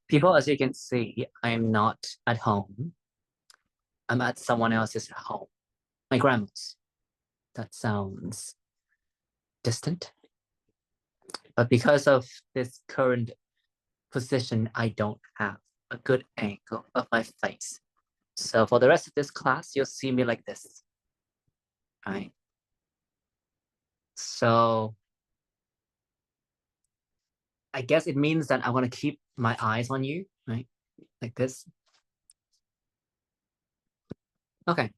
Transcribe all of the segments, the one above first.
People, as you can see, I'm not at home. I'm at someone else's home. My grandma's. That sounds distant. But because of this current position, I don't have a good angle of my face. So for the rest of this class, you'll see me like this. Right? So I guess it means that I want to keep my eyes on you, right? Like this. Okay.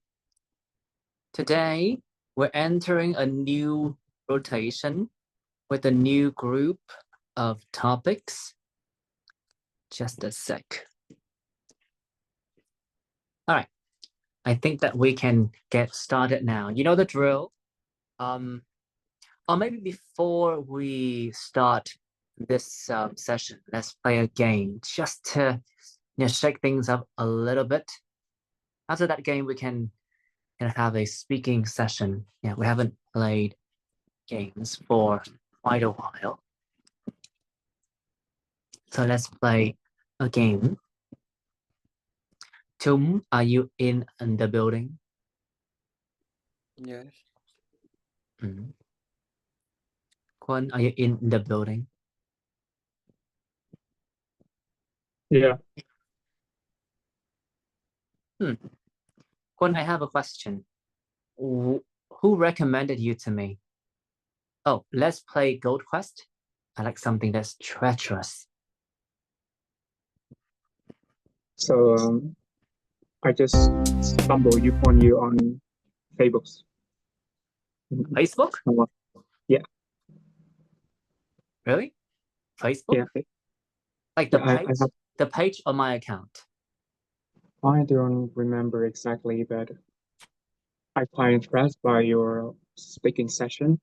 Today, we're entering a new rotation with a new group of topics. Just a sec. All right. I think that we can get started now. You know the drill. Or maybe before we start this session, let's play a game just to shake things up a little bit. After that game, we can have a speaking session. Yeah, we haven't played games for quite a while. So let's play a game. Tum, are you in the building? Yes. Mm. Kwon, are you in the building? Yeah. Kwon, I have a question. Who recommended you to me? Oh, let's play Gold Quest. I like something that's treacherous. So I just stumbled upon you on Facebook. Facebook? Yeah. Really? Facebook? Yeah. Like Yeah, the page on my account. I don't remember exactly, but I'm quite impressed by your speaking session,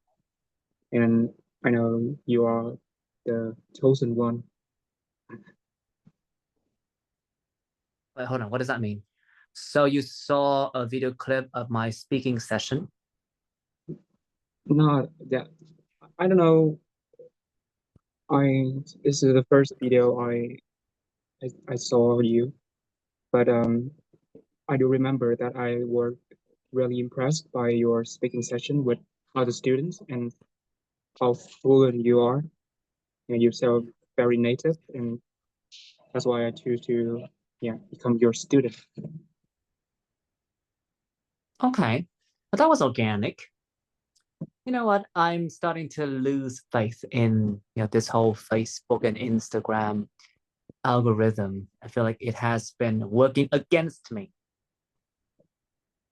and I know you are the chosen one. Wait, hold on. What does that mean? So you saw a video clip of my speaking session? Not that I don't know. This is the first video I saw you, but I do remember that I was really impressed by your speaking session with other students and how fluent you are. And you sound very native, and that's why I choose to become your student. Okay. But that was organic. You know what? I'm starting to lose faith in this whole Facebook and Instagram algorithm. I feel like it has been working against me.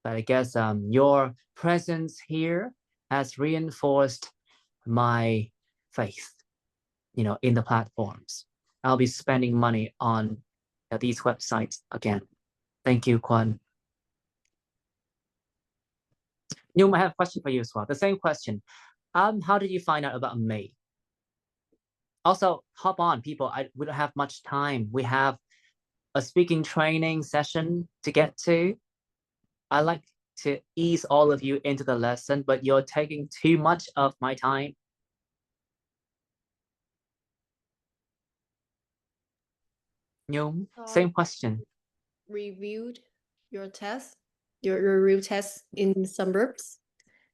But I guess your presence here has reinforced my faith, in the platforms. I'll be spending money on these websites again. Thank you, Kwan. Nhung, I have a question for you as well. The same question. How did you find out about me? Also, hop on, people. We don't have much time. We have a speaking training session to get to. I like to ease all of you into the lesson, but you're taking too much of my time. Nhung, same question. Reviewed your test, your real test in suburbs,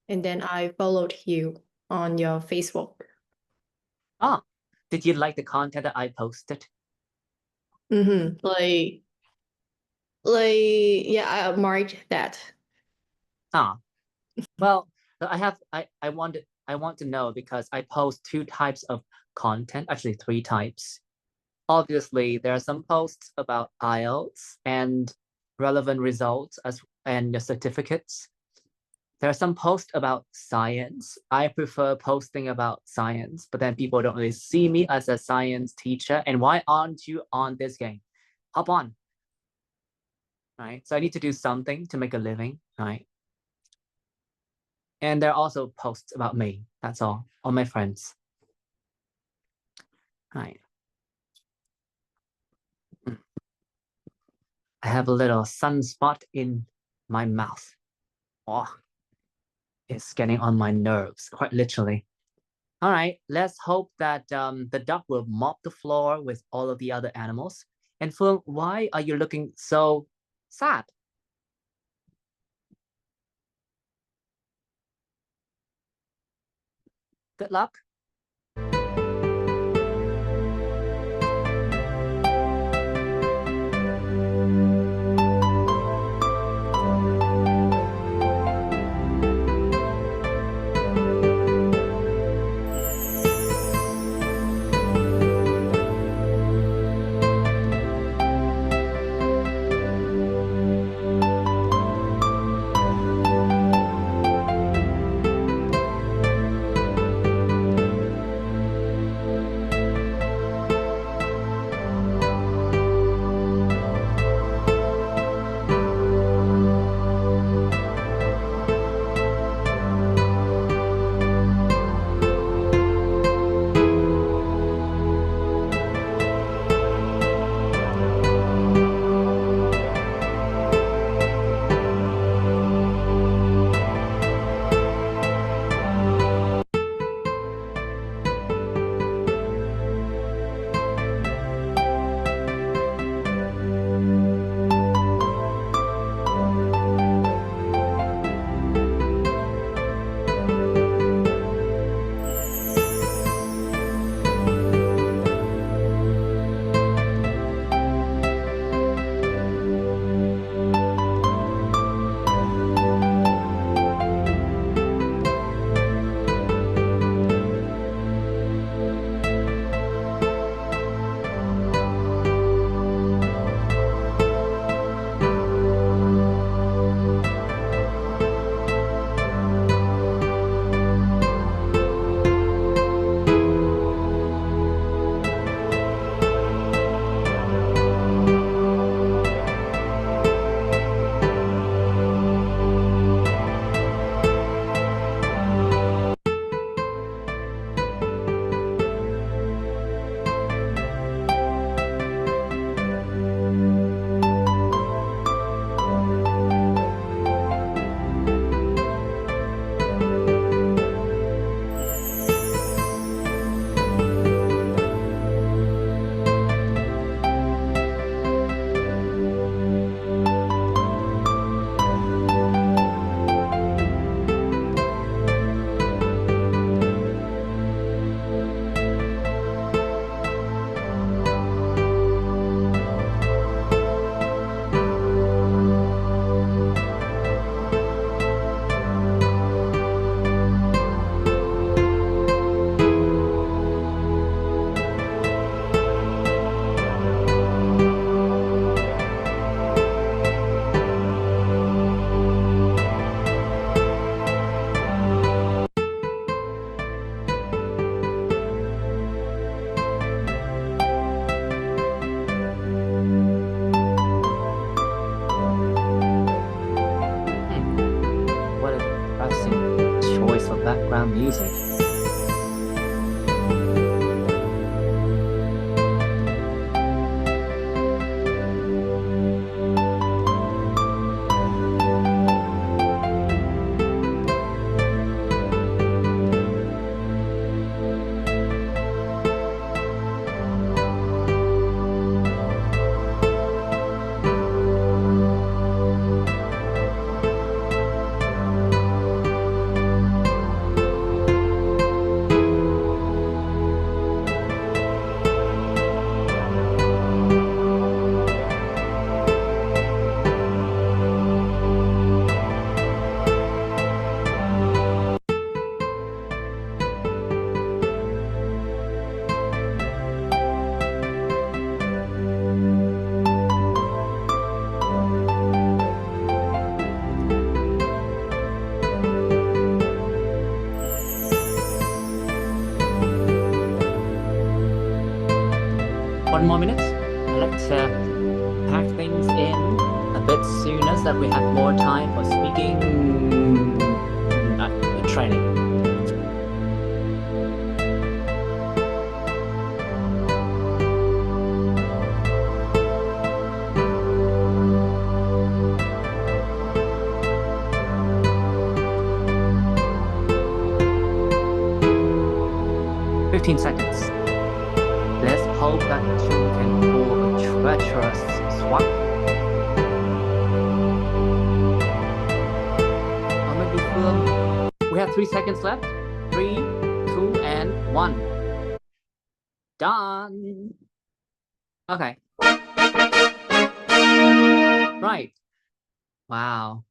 and then I followed you on your Facebook. Ah, did you like the content that I posted? Like yeah, I marked that. Ah, well, I want to know because I post two types of content, actually three types. Obviously, there are some posts about IELTS and relevant results and the certificates. There are some posts about science. I prefer posting about science, but then people don't really see me as a science teacher. And why aren't you on this game? Hop on. Right. So I need to do something to make a living. Right. And there are also posts about me. That's all my friends. Right. I have a little sunspot in my mouth. Oh, it's getting on my nerves, quite literally. All right, let's hope that the duck will mop the floor with all of the other animals. And Phương, why are you looking so sad? Good luck. What a depressing choice of background music. One more minute. Let's pack things in a bit sooner so that we have more time for speaking training. 15 seconds. Let's hope that June can pull a treacherous swap. Or maybe Phương. We have 3 seconds left. 3, 2, and 1. Done. Okay. Right. Wow.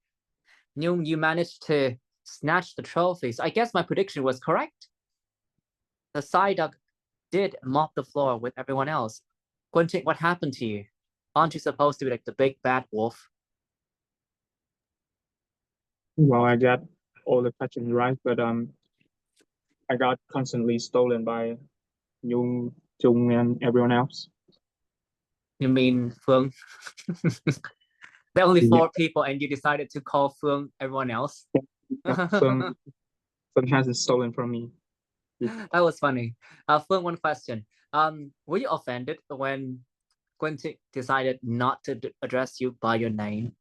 Nhung, you managed to snatch the trophies. I guess my prediction was correct. The Psyduck did mop the floor with everyone else. Quentin, what happened to you? Aren't you supposed to be like the big bad wolf? Well, I got all the questions right, but I got constantly stolen by Jung, Jung, and everyone else. You mean Phương? There are only Yeah. 4 people and you decided to call Phương everyone else? Yeah, Phương hasn't stolen from me. That was funny. Phương, one question. Were you offended when Quentin decided not to address you by your name,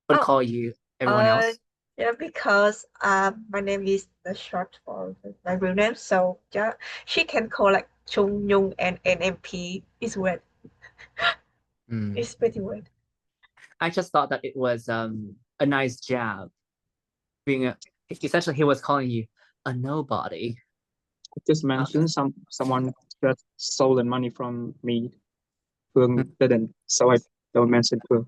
but Oh, call you everyone else? Yeah, because my name is the short for my real name, so yeah, she can call like Chung Nhung and NMP. It's weird. Hmm. It's pretty weird. I just thought that it was a nice jab. Essentially he was calling you a nobody. I just mentioned someone got stolen money from me. Phương didn't, so I don't mention Phương.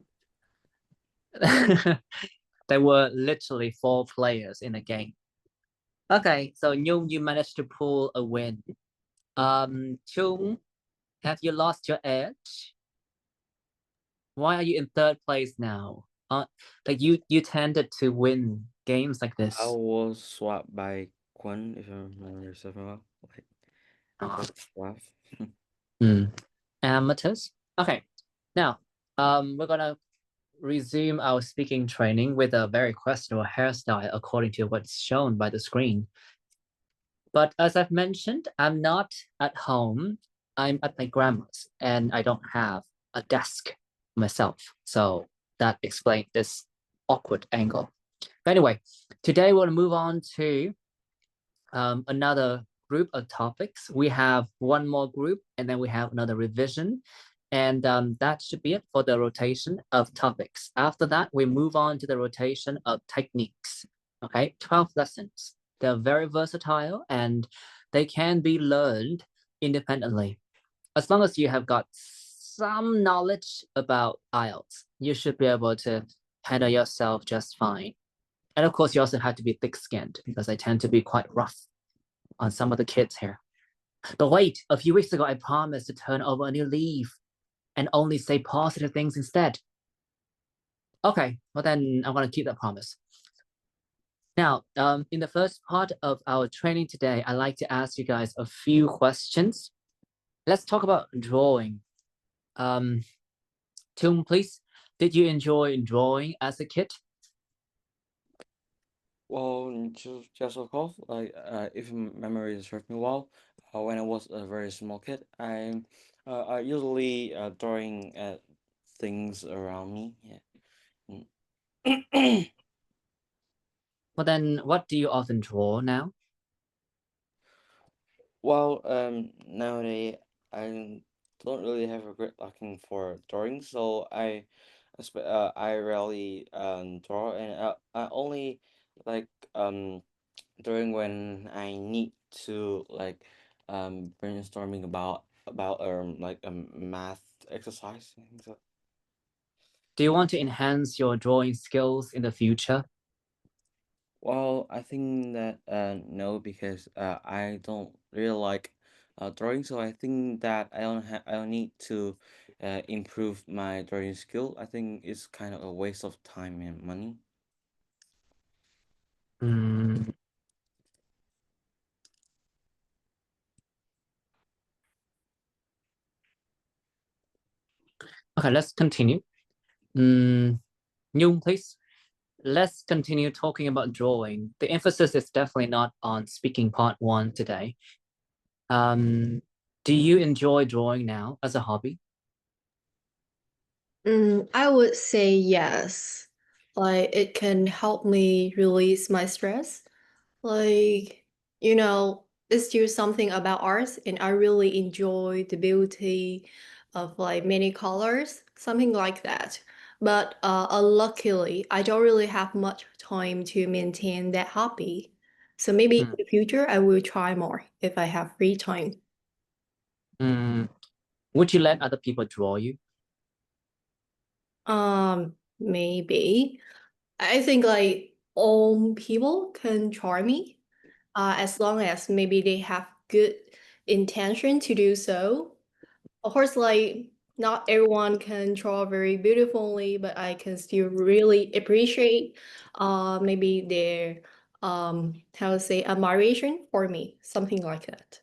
There were literally 4 players in the game. Okay, so Nhung, you managed to pull a win. Chung, have you lost your edge? Why are you in 3rd place now? Like you tended to win games like this. I was swapped by Quan, if I remember yourself well. Like, Oh. swap. Amateurs. Okay, now we're gonna resume our speaking training with a very questionable hairstyle according to what's shown by the screen. But as I've mentioned, I'm not at home. I'm at my grandma's and I don't have a desk myself. So that explains this awkward angle. But anyway, today we'll move on to another group of topics. We have one more group and then we have another revision. And that should be it for the rotation of topics. After that, we move on to the rotation of techniques. Okay, 12 lessons. They're very versatile and they can be learned independently. As long as you have got some knowledge about IELTS, you should be able to handle yourself just fine. And of course, you also have to be thick-skinned because I tend to be quite rough on some of the kids here. But wait, a few weeks ago, I promised to turn over a new leaf and only say positive things instead. Okay, well then I'm gonna keep that promise. Now, in the first part of our training today, I'd like to ask you guys a few questions. Let's talk about drawing. Tung, please, did you enjoy drawing as a kid? Well, just of course, like if memory serves me well, when I was a very small kid, I usually drawing at things around me. Yeah. Well then, what do you often draw now? Well, nowadays I don't really have a great liking for drawing, so I rarely draw, and I only like drawing when I need to like brainstorming about like a math exercise. I think so. Do you want to enhance your drawing skills in the future? Well, I think that no, because I don't really like drawing, so I think that I don't need to improve my drawing skill. I think it's kind of a waste of time and money. Mm. Okay, let's continue. Nhung, please. Let's continue talking about drawing. The emphasis is definitely not on speaking part 1 today. Do you enjoy drawing now as a hobby? I would say yes. Like it can help me release my stress. Like, it's still something about arts, and I really enjoy the beauty of like many colors, something like that. But luckily, I don't really have much time to maintain that hobby. So maybe in Hmm. the future, I will try more if I have free time. Would you let other people draw you? Maybe. I think like all people can try me, as long as maybe they have good intention to do so. Of course, like not everyone can draw very beautifully, but I can still really appreciate maybe their how to say admiration for me, something like that.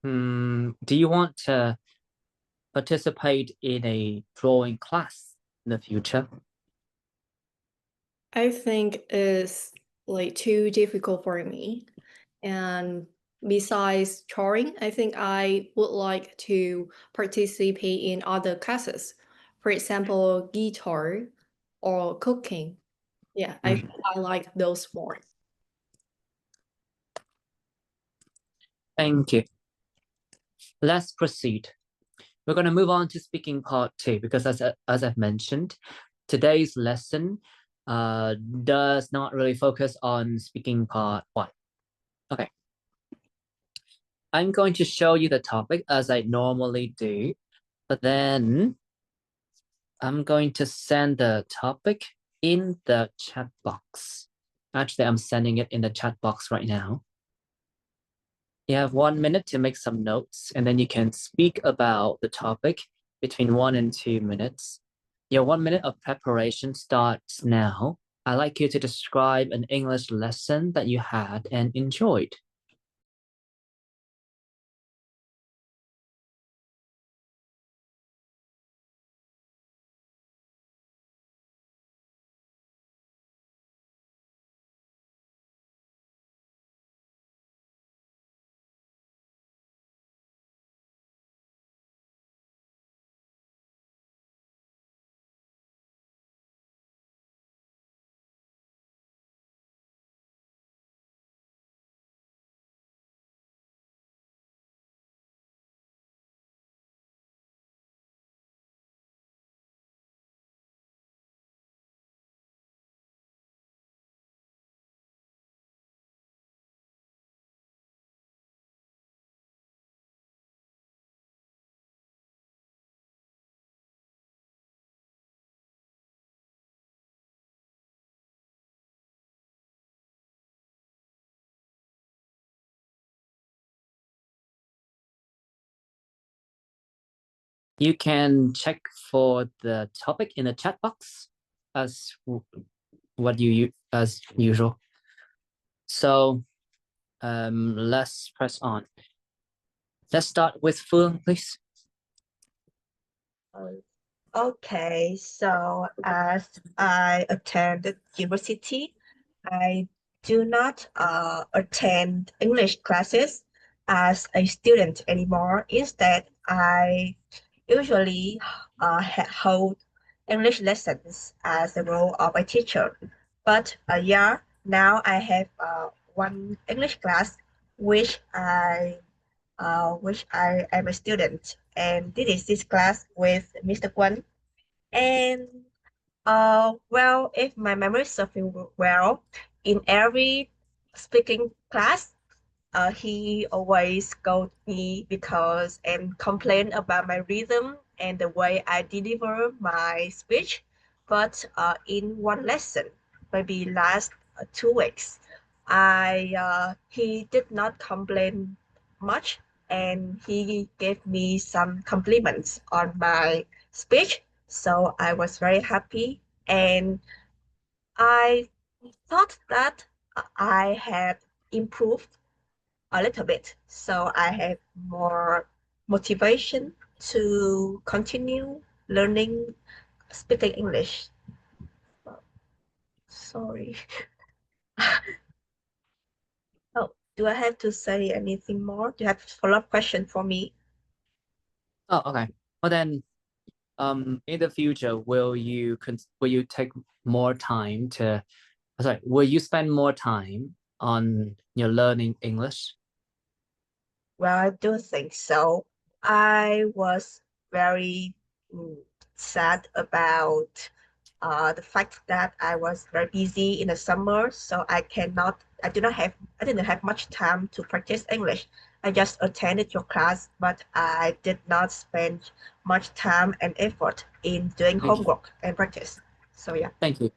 Do you want to participate in a drawing class in the future? I think it's like too difficult for me. And besides drawing, I think I would like to participate in other classes. For example, guitar or cooking. Yeah, I think I like those more. Thank you. Let's proceed. We're going to move on to speaking part 2 because as I've mentioned, today's lesson does not really focus on speaking part 1. Okay. I'm going to show you the topic as I normally do, but then I'm going to send the topic in the chat box. Actually, I'm sending it in the chat box right now. You have 1 minute to make some notes, and then you can speak about the topic between 1 and 2 minutes. Your 1 minute of preparation starts now. I'd like you to describe an English lesson that you had and enjoyed. You can check for the topic in the chat box as as usual. So let's press on. Let's start with Phương, please. Okay, so as I attended university, I do not attend English classes as a student anymore. Instead, I usually hold English lessons as the role of a teacher. But yeah, now I have one English class which I am a student, and this is this class with Mr. Kwon. And well, if my memory serves me well, in every speaking class, he always scold me because and complain about my rhythm and the way I deliver my speech. But in one lesson, maybe last 2 weeks, he did not complain much, and he gave me some compliments on my speech. So I was very happy, and I thought that I had improved a little bit. So I have more motivation to continue learning speaking English. Sorry. Oh, do I have to say anything more? Do you have a follow-up question for me? Oh, okay. Well then, in the future, will you take more time will you spend more time on learning English? Well, I do think so. I was very sad about the fact that I was very busy in the summer, so I didn't have much time to practice English. I just attended your class, but I did not spend much time and effort in doing Thank you. homework and practice. So yeah. Thank you.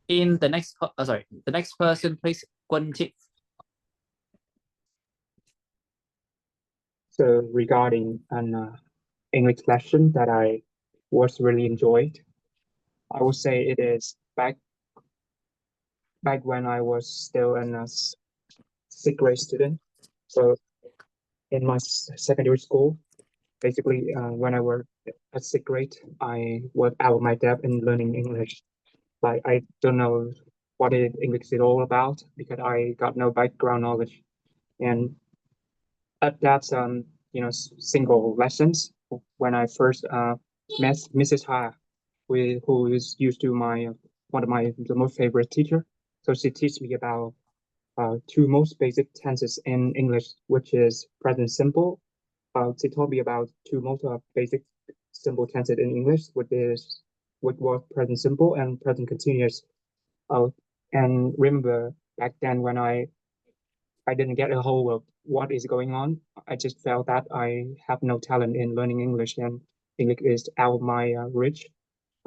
In the next, the next person, please, Guanqi. So regarding an English lesson that I was really enjoyed, I would say it is back when I was still in a sixth grade student. So in my secondary school, basically when I was at sixth grade, I was out of my depth in learning English. Like I don't know what English is all about because I got no background knowledge. And at that single lessons when I first met Mrs. Ha, who is used to my one of my the most favorite teacher. So she teach me about two most basic tenses in English, which is present simple. She taught me about two most basic simple tenses in English, which was present simple and present continuous. Uh, and remember back then when I didn't get a hold of what is going on. I just felt that I have no talent in learning English and English is out of my reach.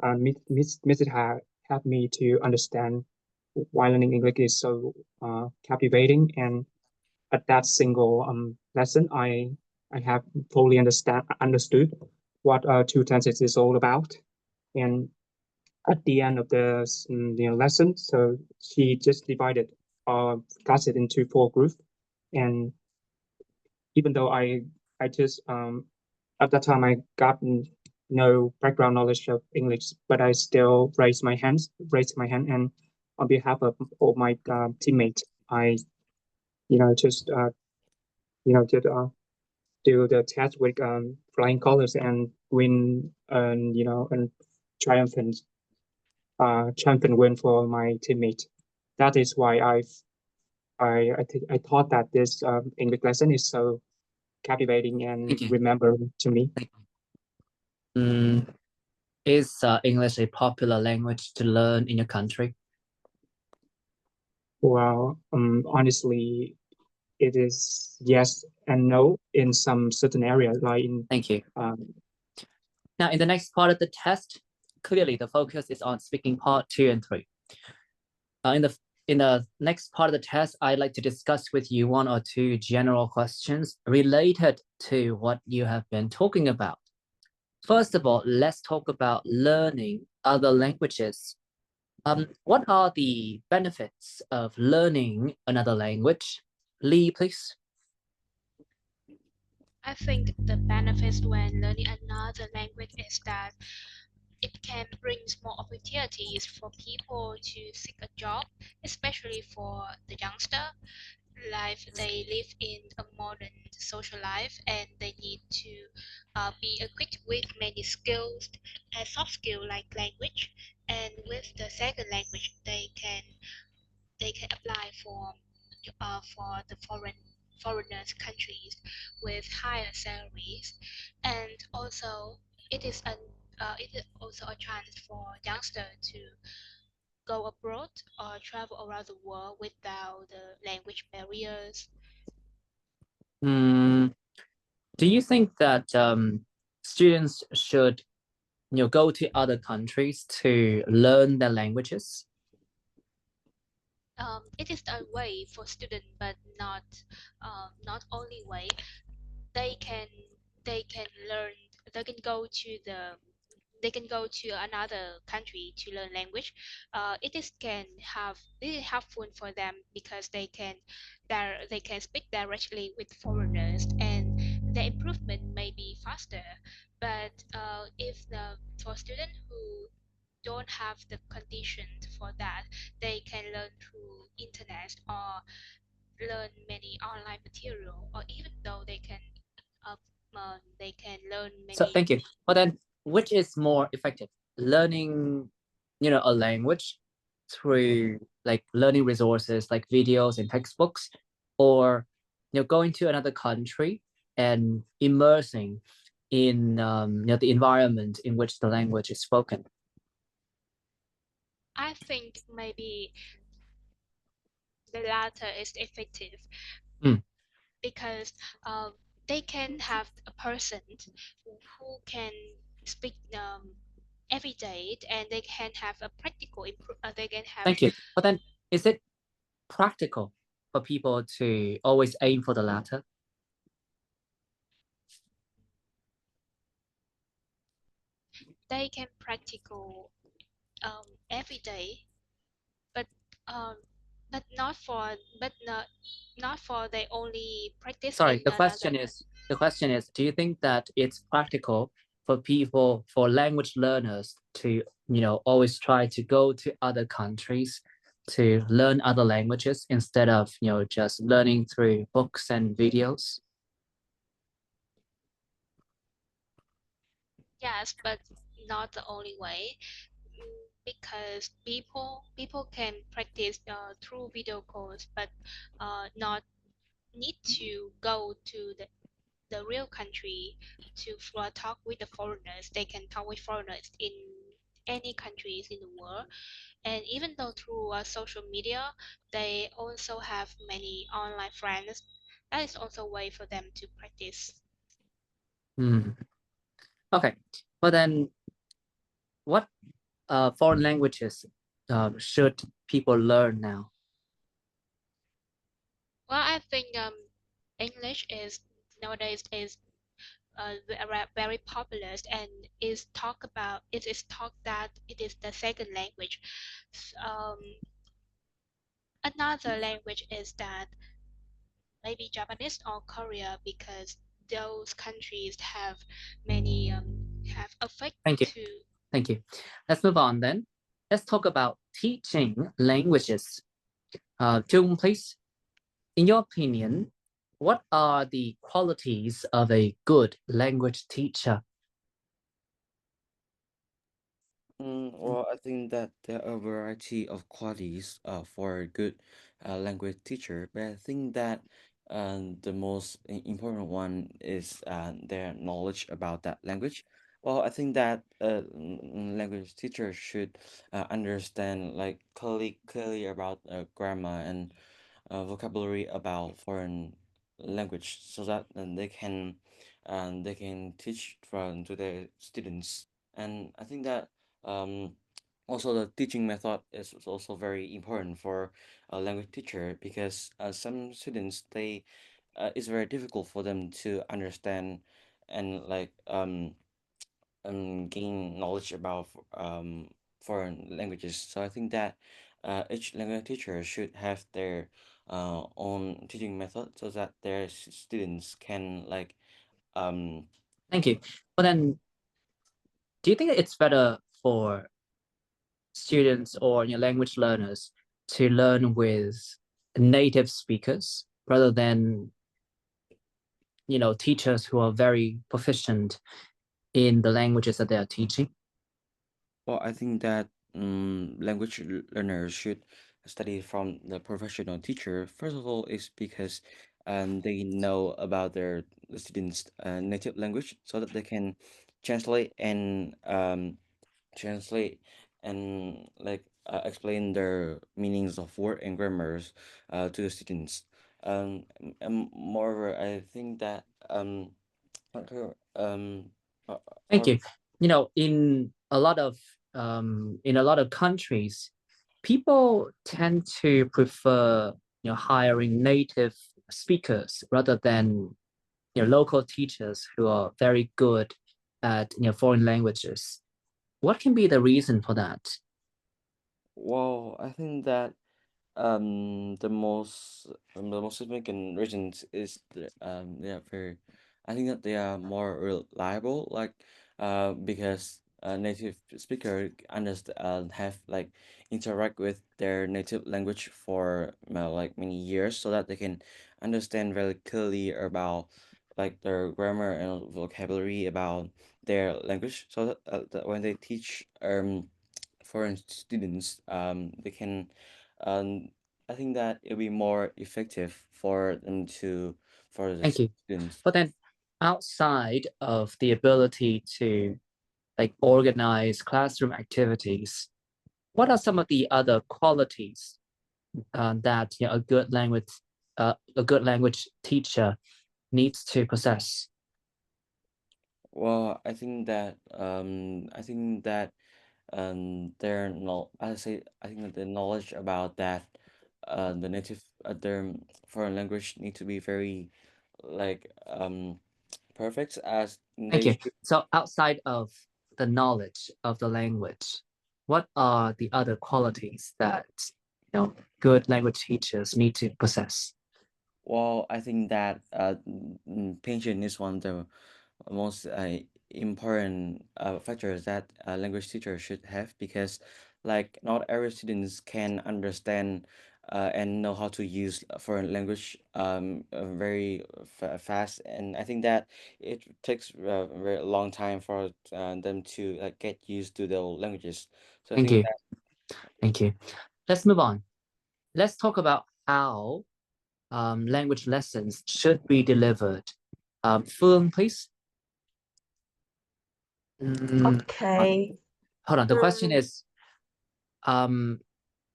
Mrs. Ha helped me to understand why learning English is so captivating. And at that single lesson, I have fully understood what two tenses is all about. And at the end of the lesson, so she just divided classes into four groups. And even though I just at that time I got no background knowledge of English, but I still raised my hand, and on behalf of all my teammates, I just did do the test with flying colors and win and and triumphant triumphant win for my teammate. That is why I thought that this English lesson is so captivating and Thank you. remembering to me. Is English a popular language to learn in your country? Well, honestly, it is yes and no in some certain areas, like in Thank you. Now, in the next part of the test, clearly the focus is on speaking part 2 and 3. In the next part of the test, I'd like to discuss with you one or two general questions related to what you have been talking about. First of all, let's talk about learning other languages. What are the benefits of learning another language? Lee, please. I think the benefits when learning another language is that it can bring more opportunities for people to seek a job, especially for the youngster. They live in a modern social life and they need to be equipped with many skills and soft skills like language. And with the second language, they can apply for the foreigners countries with higher salaries, and also it is also a chance for youngsters to go abroad or travel around the world without the language barriers. Do you think that students should go to other countries to learn their languages? It is a way for students, but not only way. They can they can learn. They can go to another country to learn language. It is helpful for them because they can speak directly with foreigners and the improvement may be faster. But if the for students who don't have the conditions for that, they can learn through internet or learn many online material, or even though uh, they can learn So many. thank you. Well then, which is more effective? Learning, a language through like learning resources like videos and textbooks, or going to another country and immersing in the environment in which the language is spoken? I think maybe the latter is effective Mm. because they can have a person who can speak every day, and they can have a practical they can have. Thank you. But then, is it practical for people to always aim for the latter? They can practical every day, but um, not for they only practice Sorry, in another. the question is, do you think that it's practical for people, for language learners to, always try to go to other countries to learn other languages instead of, just learning through books and videos? Yes, but not the only way. Because people can practice through video calls, but not need to go to the real country to talk with the foreigners. They can talk with foreigners in any countries in the world, and even though through social media, they also have many online friends. That is also a way for them to practice. Hmm. Okay, but then what foreign languages should people learn now? Well, I think English is nowadays is very popular, and it is talked that it is the second language. Um, Another language is that maybe Japanese or Korea, because those countries have many have affect Thank you. to. Thank you. Let's move on then. Let's talk about teaching languages. Jung, please. In your opinion, what are the qualities of a good language teacher? Well, I think that there are a variety of qualities for a good language teacher, but I think that the most important one is their knowledge about that language. Well, I think that language teacher should understand like clearly about grammar and vocabulary about foreign language, so that they can teach from to their students. And I think that um, also the teaching method is also very important for a language teacher, because some students it's very difficult for them to understand and gain knowledge about foreign languages. So I think that each language teacher should have their own teaching method, so that their students can um Thank you. But then, do you think it's better for students or language learners to learn with native speakers rather than teachers who are very proficient in the languages that they are teaching? well, I think that language learners should study from the professional teacher. First of all, is because they know about their students' native language, so that they can translate and translate and explain their meanings of word and grammars to the students. And moreover, I think that okay, Thank or you. In a lot of countries, people tend to prefer hiring native speakers rather than local teachers who are very good at foreign languages. What can be the reason for that? well, I think that the most significant reasons is they are very, I think that they are more reliable, because native speaker understand have interact with their native language for many years, so that they can understand very clearly about their grammar and vocabulary about their language, so that when they teach foreign students, they can, um, I think that it'll be more effective for them to for the Thank you. students. But then outside of the ability to like organize classroom activities, what are some of the other qualities that a good language teacher needs to possess? Well, I think that I think that the knowledge about that the native their foreign language need to be very like perfect as Thank they you. should. So outside of the knowledge of the language, what are the other qualities that good language teachers need to possess? Well, I think that patience is one of the most important factors that a language teacher should have because like not every students can understand and know how to use foreign language very fast, and I think that it takes a very long time for them to get used to the languages. So I Thank think you. Thank you. Let's move on. Let's talk about how language lessons should be delivered. Phương, please. Okay. Hold on. The question Mm, is,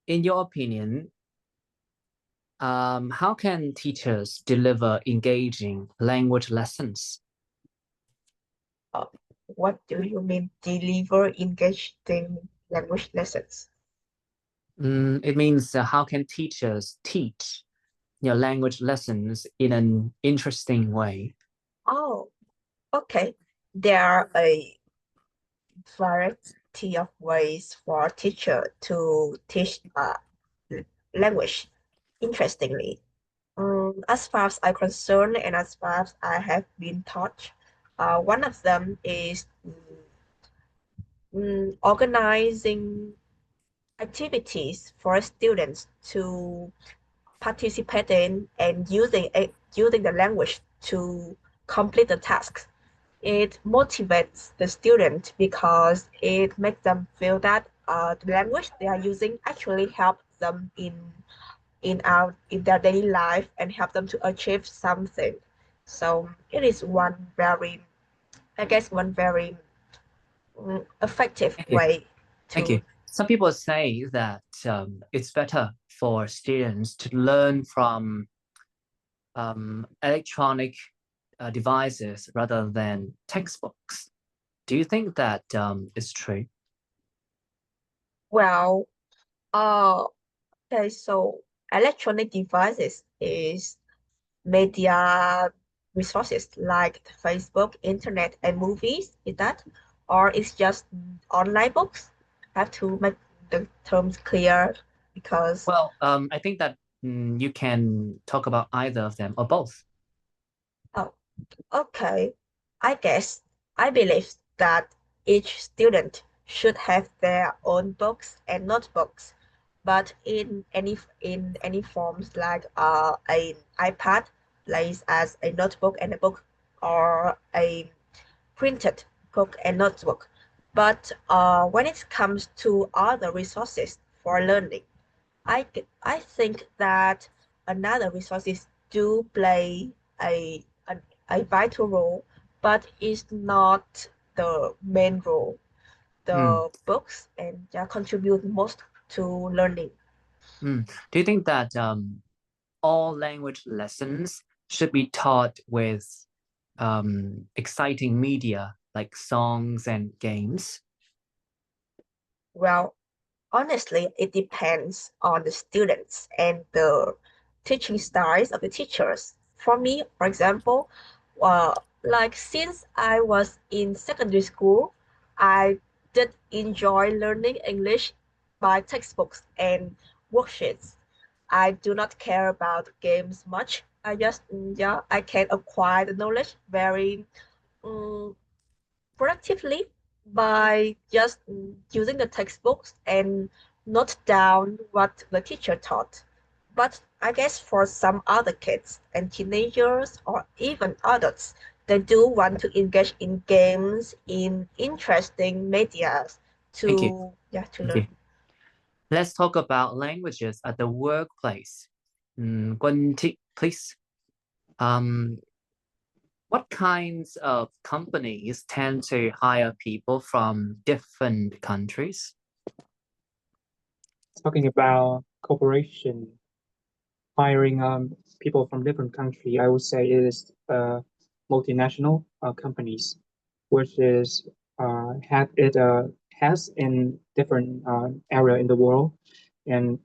in your opinion, how can teachers deliver engaging language lessons? what do you mean deliver engaging language lessons? It means how can teachers teach language lessons in an interesting way? Oh, okay. There are a variety of ways for a teacher to teach language interestingly. As far as I'm concerned and as far as I have been taught, one of them is organizing activities for students to participate in and using the language to complete the tasks. It motivates the student because it makes them feel that the language they are using actually helps them in their daily life and help them to achieve something. So it is one very effective Thank you. way Thank you. to. Some people say that it's better for students to learn from electronic devices rather than textbooks. Do you think that is true? Well, okay, so electronic devices is media resources like Facebook, internet, and movies. Is that, or it's just online books? I have to make the terms clear because. Well, I think that you can talk about either of them or both. Oh, okay. I guess I believe that each student should have their own books and notebooks, but in any forms like an iPad plays as a notebook and a book, or a printed book and notebook. But when it comes to other resources for learning, I think that another resources do play a vital role, but it's not the main role. Mm, The books and contribute most to learning. Do you think that all language lessons should be taught with exciting media like songs and games? Well, honestly, it depends on the students and the teaching styles of the teachers. For me, for example, like since I was in secondary school, I did enjoy learning English by textbooks and worksheets. I do not care about games much. I just, I can acquire the knowledge very um, productively by just using the textbooks and note down what the teacher taught. But I guess for some other kids and teenagers or even adults, they do want to engage in games, in interesting media Thank you. to Thank learn. you. Let's talk about languages at the workplace. Quân Thị, please. Um, What kinds of companies tend to hire people from different countries? Talking about corporation hiring people from different country, I would say it is multinational companies, which is has in different area in the world, and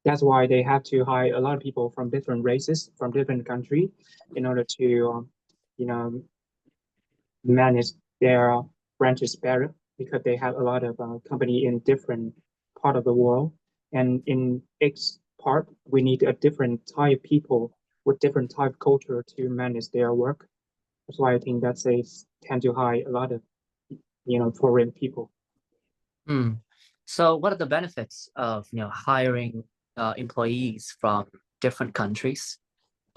that's why they have to hire a lot of people from different races from different country in order to you know manage their branches better because they have a lot of company in different part of the world, and in each part we need a different type of people with different type culture to manage their work. That's why I think that they tend to hire a lot of foreign people. Hmm. So what are the benefits of hiring employees from different countries?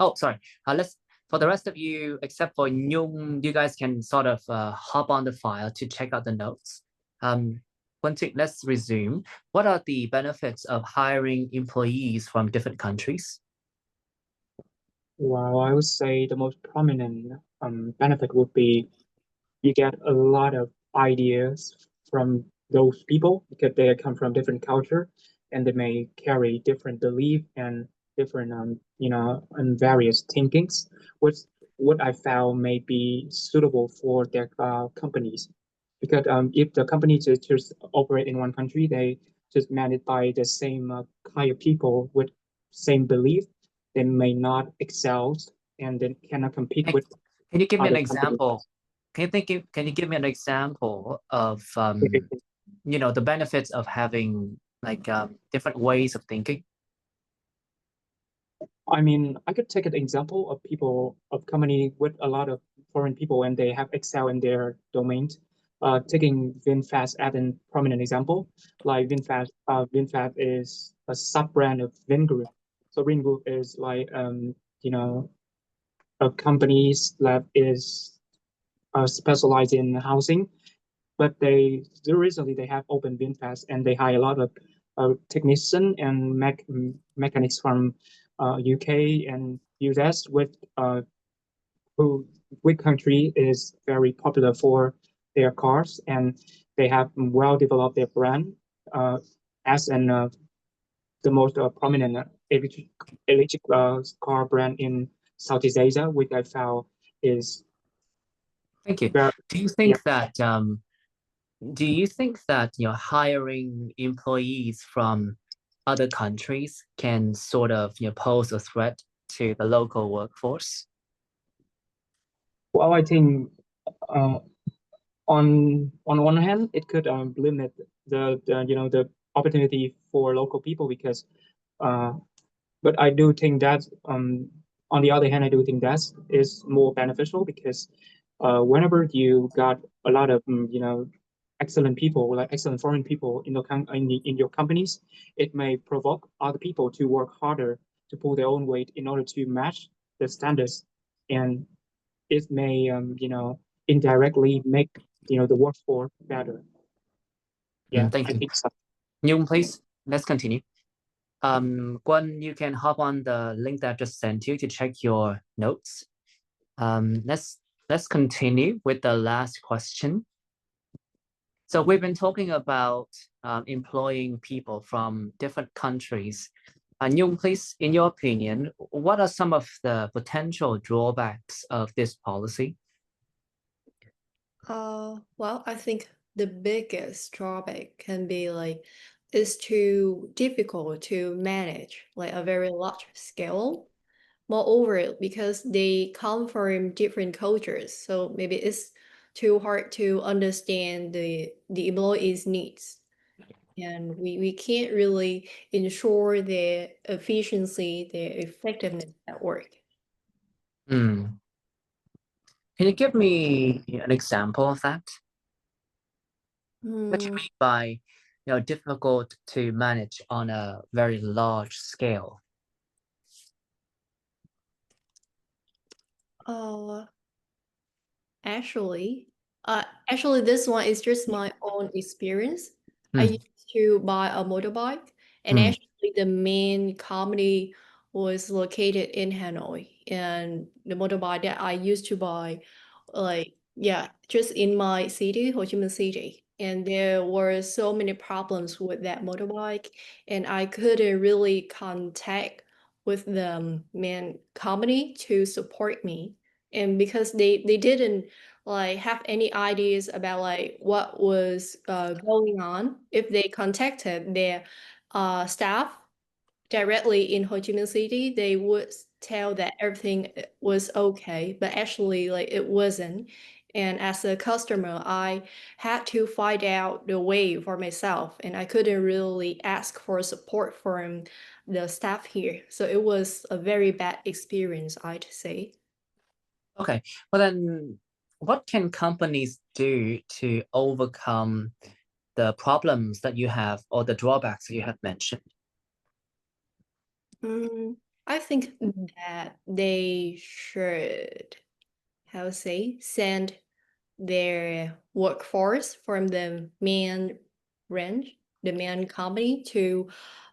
Oh, sorry. Let's for the rest of you, except for Nhung, you guys can sort of hop on the file to check out the notes. Let's resume. What are the benefits of hiring employees from different countries? Well, I would say the most prominent benefit would be you get a lot of ideas from those people because they come from different culture and they may carry different belief and different and various thinkings, which what I found may be suitable for their companies. Because if the company just operate in one country, they just managed by the same kind of people with same belief, they may not excel and then cannot compete with Can you give me an other companies. example? Can you give me an example of the benefits of having like different ways of thinking? I mean, I could take an example of people of company with a lot of foreign people and they have excel in their domain. Taking VinFast as a prominent example, like VinFast is a sub brand of Vingroup. So Vingroup is like a company that is specialized in housing, but recently they have opened VinFast and they hire a lot of technician and mechanics from UK and US with who which country is very popular for their cars and they have well developed their brand as an the most prominent electric car brand in Southeast Asia, which I found is Thank you. very Do you yeah. think that hiring employees from other countries can sort of pose a threat to the local workforce? Well, I think uh, on one hand, it could limit the opportunity for local people because uh, but I do think that on the other hand, I do think that is more beneficial because whenever you got a lot of excellent people like excellent foreign people in your companies, it may provoke other people to work harder to pull their own weight in order to match the standards, and it may indirectly make the workforce better. Yeah, Thank I you. think so. Nyung, please, let's continue. Guan, you can hop on the link that I just sent you to check your notes. Let's continue with the last question. So we've been talking about employing people from different countries. Nyung, please, in your opinion, what are some of the potential drawbacks of this policy? Well, I think the biggest drawback can be like it's too difficult to manage like a very large scale. Moreover, because they come from different cultures, so maybe it's too hard to understand the employees' needs. And we can't really ensure their efficiency, their effectiveness at work. Hmm. Can you give me an example of that? What do you Hmm. mean by, difficult to manage on a very large scale? Uh, actually, actually, this one is just my own experience. I Hmm. used to buy a motorbike, and Hmm. actually, the main company was located in Hanoi. and the motorbike that I used to buy, like, yeah, just in my city, Ho Chi Minh City. And there were so many problems with that motorbike, and I couldn't really contact with the main company to support me. And because they didn't like have any ideas about like what was going on, if they contacted their staff directly in Ho Chi Minh City, they would tell that everything was okay, but actually like it wasn't. And as a customer, I had to find out the way for myself, and I couldn't really ask for support from the staff here. So it was a very bad experience, I'd say. Okay, well then, what can companies do to overcome the problems that you have or the drawbacks that you have mentioned? I think that they should, how to say, send their workforce from the main range, the main company to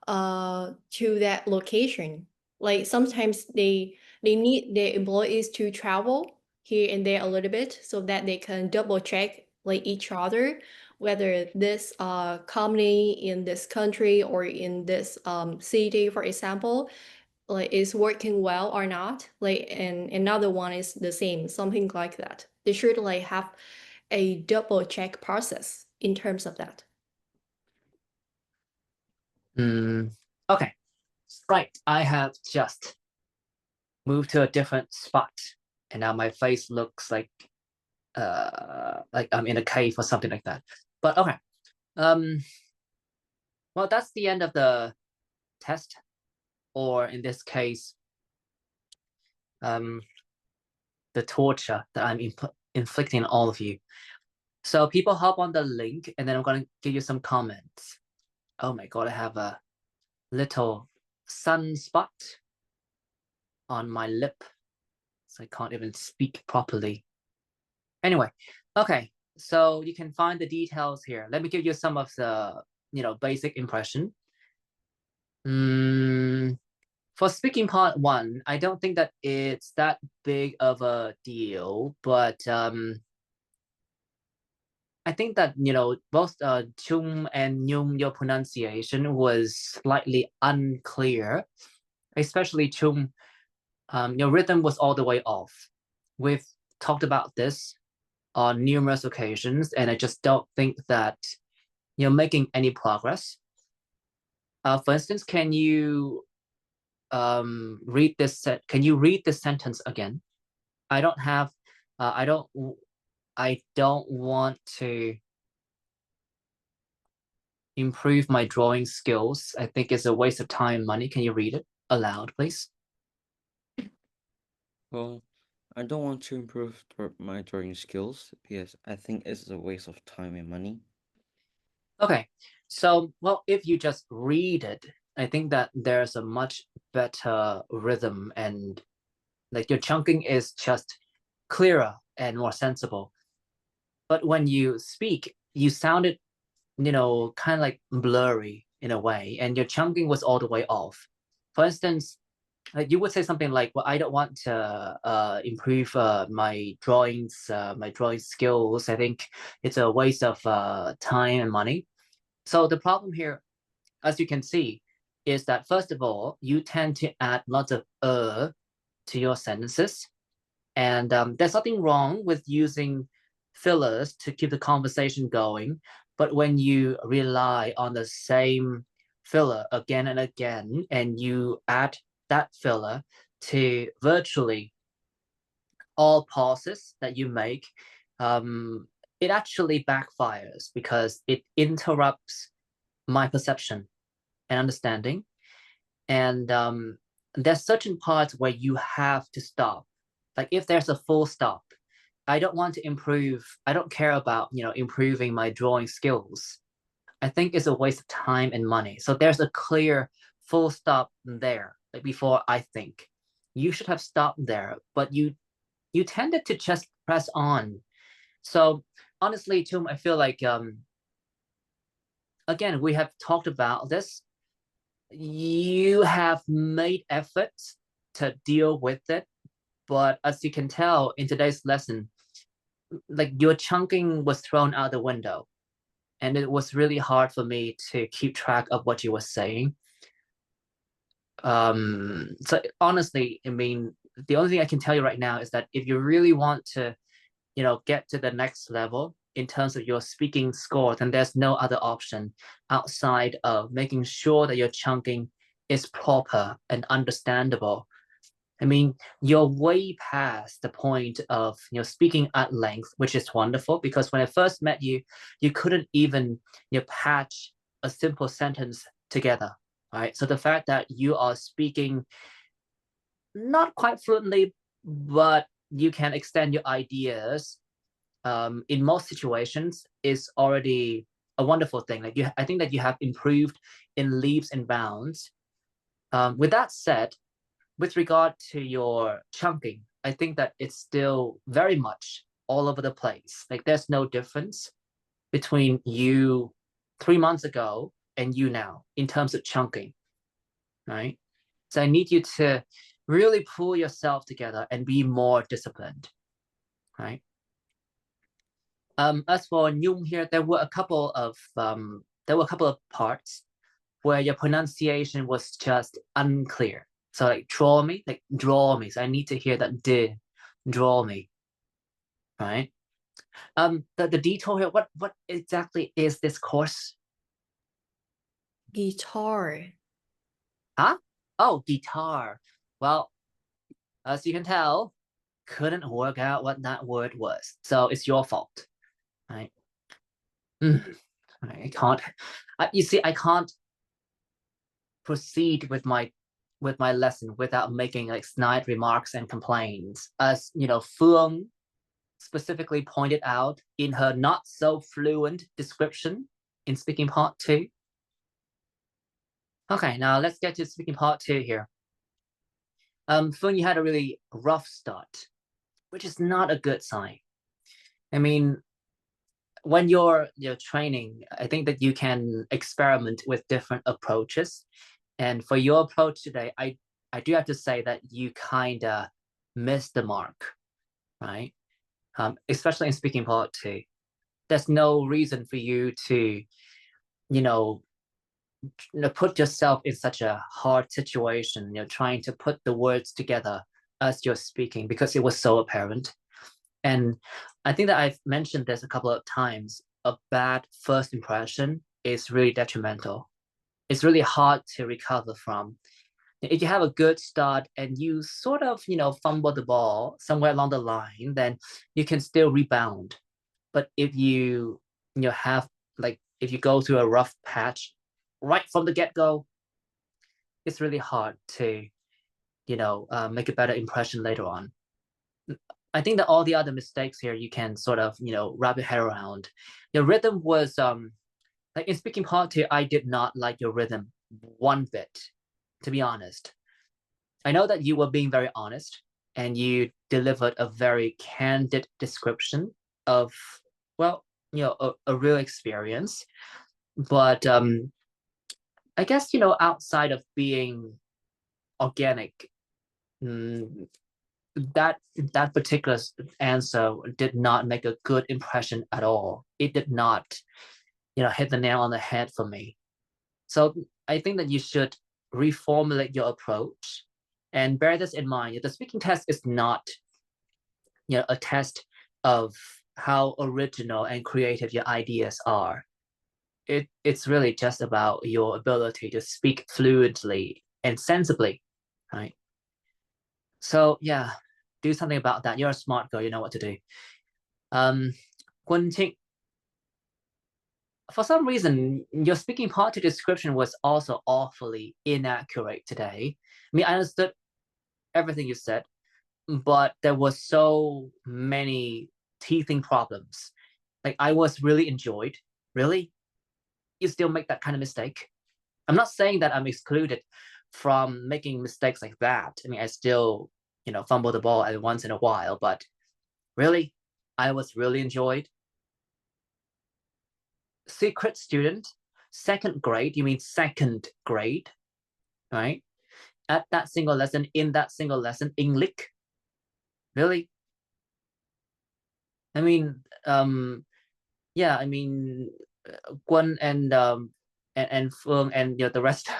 that location. Like sometimes they need their employees to travel here and there a little bit so that they can double check like each other whether this company in this country or in this city, for example, like is working well or not. Like, and another one is the same, something like that. They should like have a double check process in terms of that. Okay, right. I have just moved to a different spot, and now my face looks like I'm in a cave or something like that. But okay. Well, that's the end of the test, or in this case, the torture that I'm inflicting on all of you. So people hop on the link, and then I'm gonna give you some comments. Oh my god, I have a little sunspot on my lip, so I can't even speak properly. Anyway, okay, so you can find the details here. Let me give you some of the basic impression. For speaking part 1, I don't think that it's that big of a deal, but I think that both Chung and Nhung, your pronunciation was slightly unclear, especially Chung. Your rhythm was all the way off. We've talked about this on numerous occasions, and I just don't think that you're making any progress. For instance, can you read this? Can you read this sentence again? I don't have. I don't want to improve my drawing skills. I think it's a waste of time and money. Can you read it aloud, please? Well, I don't want to improve my drawing skills because I think it's a waste of time and money. Okay, so well, if you just read it, I think that there's a much better rhythm, and like your chunking is just clearer and more sensible. But when you speak, you sounded, kind of like blurry in a way, and your chunking was all the way off. For instance, like you would say something like, well, I don't want to improve my drawing skills. I think it's a waste of time and money. So the problem here, as you can see, is that first of all, you tend to add lots of to your sentences. And there's nothing wrong with using fillers to keep the conversation going. But when you rely on the same filler again and again, and you add that filler to virtually all pauses that you make, it actually backfires because it interrupts my perception and understanding. And there's certain parts where you have to stop. Like if there's a full stop, I don't want to improve. I don't care about, improving my drawing skills. I think it's a waste of time and money. So there's a clear full stop there, like before I think. You should have stopped there, but you tended to just press on. So honestly, Tum, I feel like again, we have talked about this. You have made efforts to deal with it, But as you can tell in today's lesson, like your chunking was thrown out the window, and it was really hard for me to keep track of what you were saying. So honestly, I mean, the only thing I can tell you right now is that if you really want to, get to the next level in terms of your speaking score, then there's no other option outside of making sure that your chunking is proper and understandable. I mean, you're way past the point of speaking at length, which is wonderful because when I first met you, you couldn't even patch a simple sentence together, right? So the fact that you are speaking not quite fluently, but you can extend your ideas in most situations is already a wonderful thing. Like I think that you have improved in leaps and bounds. With that said, with regard to your chunking, I think that it's still very much all over the place. Like there's no difference between you 3 months ago and you now in terms of chunking, right? So I need you to really pull yourself together and be more disciplined, right? As for Nhung here, there were a couple of parts where your pronunciation was just unclear. So like draw me. So I need to hear that did draw me, right? The detour here, what exactly is this course? Guitar. Huh? Oh, guitar. Well, as you can tell, couldn't work out what that word was. So it's your fault, right? I can't. You see, I can't proceed with my lesson without making like snide remarks and complaints. As Phương specifically pointed out in her not so fluent description in speaking part 2. Okay, now let's get to speaking part 2 here. Phương, you had a really rough start, which is not a good sign. I mean, when you're training, I think that you can experiment with different approaches. And for your approach today, I do have to say that you kind of missed the mark, right? Especially in speaking part 2. There's no reason for you to, put yourself in such a hard situation, trying to put the words together as you're speaking because it was so apparent. And I think that I've mentioned this a couple of times. A bad first impression is really detrimental. It's really hard to recover from. If you have a good start and you sort of, fumble the ball somewhere along the line, then you can still rebound. But if you have if you go through a rough patch right from the get-go, it's really hard to, make a better impression later on. I think that all the other mistakes here you can sort of, wrap your head around. Your rhythm was like in speaking part 2, I did not like your rhythm one bit, to be honest. I know that you were being very honest and you delivered a very candid description of, well, a real experience. But I guess, outside of being organic, that particular answer did not make a good impression at all. It did not, hit the nail on the head for me. So I think that you should reformulate your approach and bear this in mind. The speaking test is not, a test of how original and creative your ideas are. It's really just about your ability to speak fluently and sensibly, right? So yeah, do something about that. You're a smart girl, you know what to do. Guanqing, for some reason, your speaking part 2 description was also awfully inaccurate today. I mean, I understood everything you said, but there was so many teething problems. Like I was really enjoyed. Really? You still make that kind of mistake? I'm not saying that I'm excluded from making mistakes like that. I mean, I still, fumble the ball every once in a while, but really, I was really enjoyed. Secret student, second grade, you mean second grade, right? At that single lesson, in that single lesson, English, Really? I mean, yeah, I mean, Quân and Phương and the rest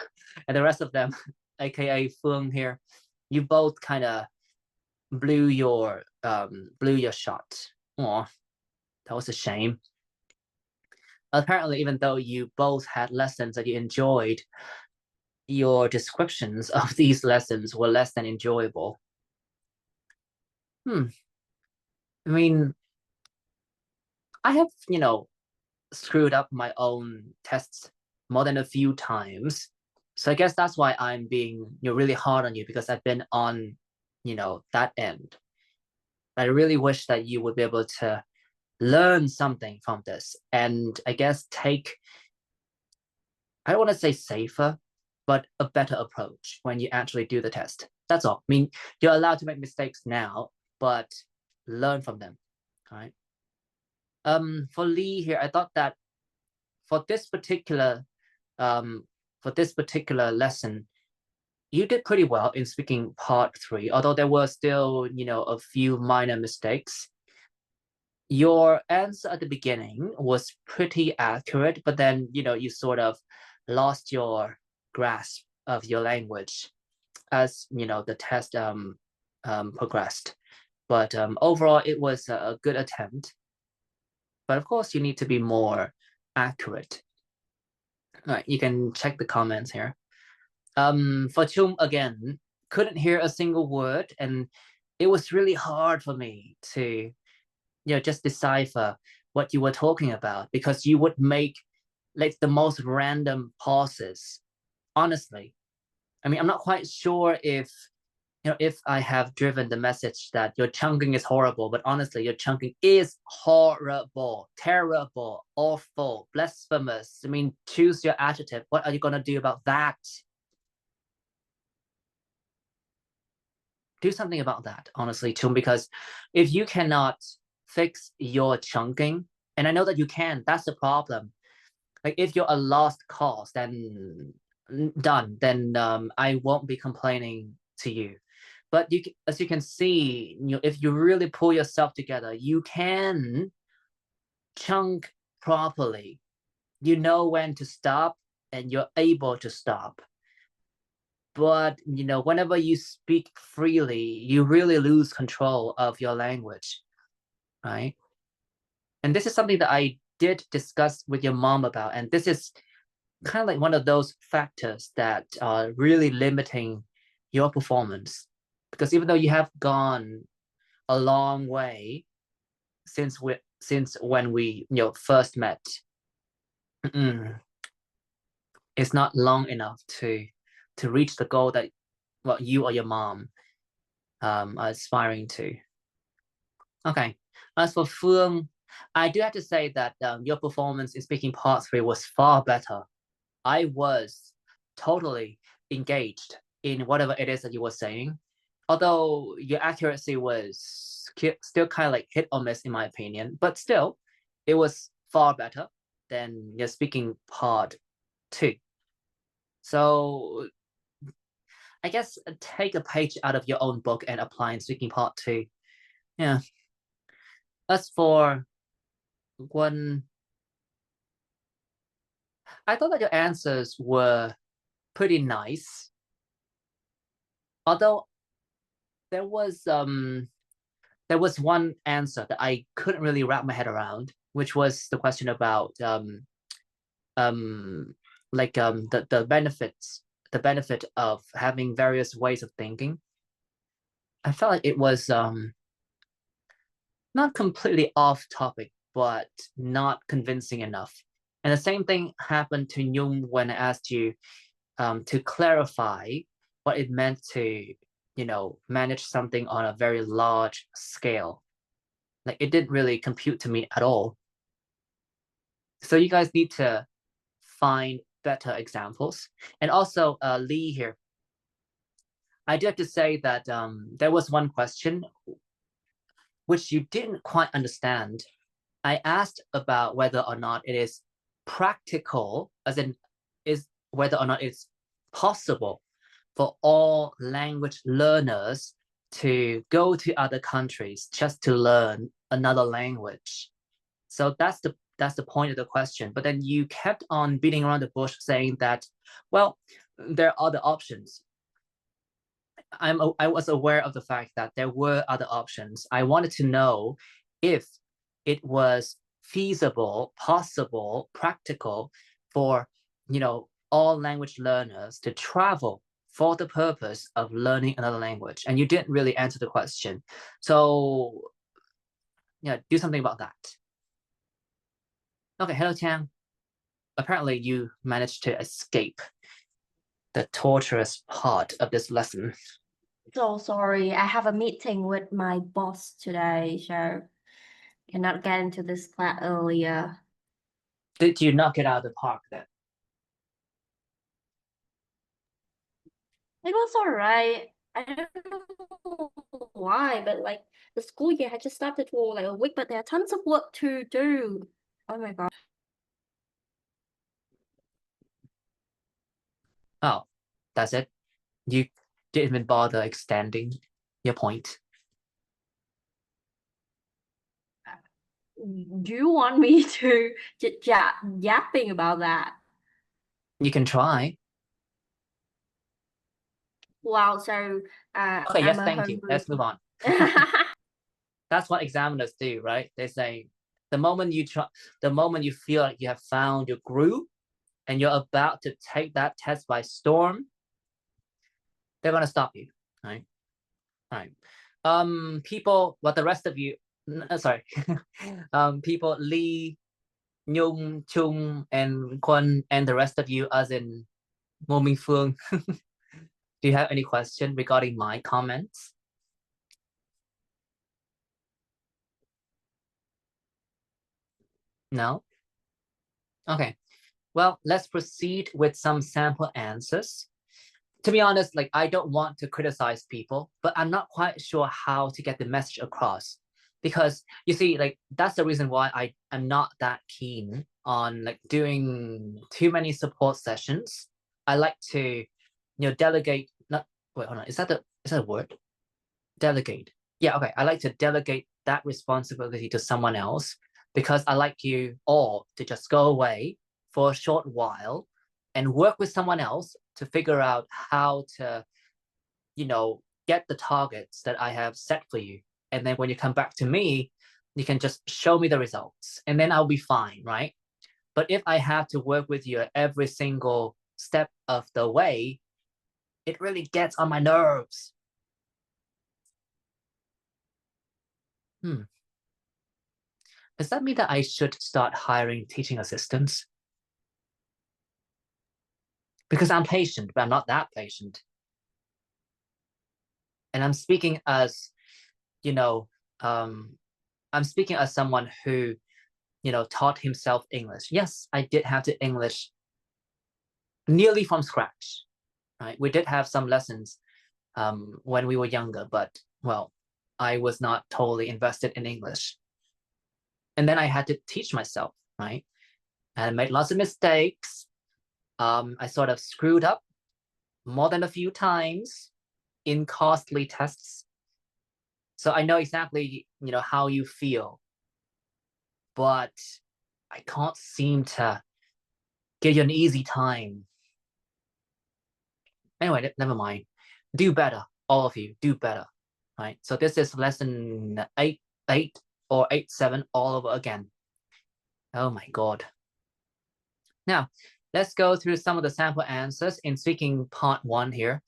and the rest of them, aka Phương here, you both kind of blew your shot. Oh, that was a shame. Apparently, even though you both had lessons that you enjoyed, your descriptions of these lessons were less than enjoyable. I mean, I have, screwed up my own tests more than a few times. So I guess that's why I'm being really hard on you, because I've been on, that end. I really wish that you would be able to learn something from this and I guess take, I don't want to say safer, but a better approach when you actually do the test. That's all. I mean, you're allowed to make mistakes now, but learn from them. All right. For Lee here, I thought that for this particular lesson, you did pretty well in speaking part 3, although there were still, a few minor mistakes. Your answer at the beginning was pretty accurate, but then, you sort of lost your grasp of your language as, the test progressed. But overall, it was a good attempt. But of course, you need to be more accurate. All right, you can check the comments here. For Chum, again, couldn't hear a single word, and it was really hard for me to, just decipher what you were talking about, because you would make like the most random pauses. Honestly, I mean, I'm not quite sure if I have driven the message that your chunking is horrible, but honestly, your chunking is horrible, terrible, awful, blasphemous. I mean, choose your adjective. What are you gonna do about that? Do something about that, honestly, too, because if you cannot fix your chunking, and I know that you can, that's the problem. Like if you're a lost cause, then done. Then I won't be complaining to you. But as you can see, if you really pull yourself together, you can chunk properly. You know when to stop, and you're able to stop. But whenever you speak freely, you really lose control of your language, right? And this is something that I did discuss with your mom about, and this is kind of like one of those factors that are really limiting your performance. Because even though you have gone a long way since when we first met, it's not long enough to reach the goal that you or your mom are aspiring to. Okay. As for Phương, I do have to say that your performance in speaking part 3 was far better. I was totally engaged in whatever it is that you were saying, although your accuracy was still kind of like hit or miss in my opinion, but still, it was far better than your speaking part 2. So I guess take a page out of your own book and apply in speaking part 2. Yeah. As for one, I thought that your answers were pretty nice, although there was one answer that I couldn't really wrap my head around, which was the question about the benefit of having various ways of thinking. I felt like it was not completely off topic, but not convincing enough. And the same thing happened to Nhung when I asked you to clarify what it meant to, manage something on a very large scale. Like it didn't really compute to me at all. So you guys need to find better examples. And also Lee here, I do have to say that there was one question which you didn't quite understand. I asked about whether or not it is practical, as in is whether or not it's possible for all language learners to go to other countries just to learn another language. So that's the point of the question. But then you kept on beating around the bush saying that, well, there are other options. I was aware of the fact that there were other options. I wanted to know if it was feasible, possible, practical for, all language learners to travel for the purpose of learning another language. And you didn't really answer the question. So yeah, do something about that. Okay, hello Chang. Apparently you managed to escape the torturous part of this lesson. So sorry, I have a meeting with my boss today, so cannot get into this class earlier. Did you not get out of the park then? It was alright. I don't know why, but like the school year had just started for like a week, but there are tons of work to do. Oh my god. Oh, that's it? You didn't even bother extending your point. Do you want me to yapping about that? You can try. Wow, so Okay, I'm yes, a thank you. hungry. Let's move on. That's what examiners do, right? They say the moment you feel like you have found your groove and you're about to take that test by storm, they're gonna stop you, right? Right. People, what the rest of you, sorry, people Lee, Nhung, Chung, and Kwon, and the rest of you, as in Mo Minh Phương, do you have any question regarding my comments? No? Okay. Well, let's proceed with some sample answers. To be honest, like I don't want to criticize people, but I'm not quite sure how to get the message across. Because you see, like that's the reason why I am not that keen on like doing too many support sessions. I like to, delegate. Not wait, hold on. Is that a word? Delegate. Yeah, okay. I like to delegate that responsibility to someone else because I like you all to just go away for a short while and work with someone else to figure out how to, get the targets that I have set for you. And then when you come back to me, you can just show me the results and then I'll be fine, right? But if I have to work with you at every single step of the way, it really gets on my nerves. Does that mean that I should start hiring teaching assistants? Because I'm patient, but I'm not that patient. And I'm speaking as, I'm speaking as someone who, taught himself English. Yes, I did have to English nearly from scratch, right? We did have some lessons when we were younger, but well, I was not totally invested in English. And then I had to teach myself, right? And I made lots of mistakes. I sort of screwed up more than a few times in costly tests. So I know exactly, how you feel, but I can't seem to give you an easy time. Anyway, never mind. Do better, all of you, do better, right? So this is lesson 8 or 8-7 all over again. Oh my God. Now, let's go through some of the sample answers in speaking part 1 here.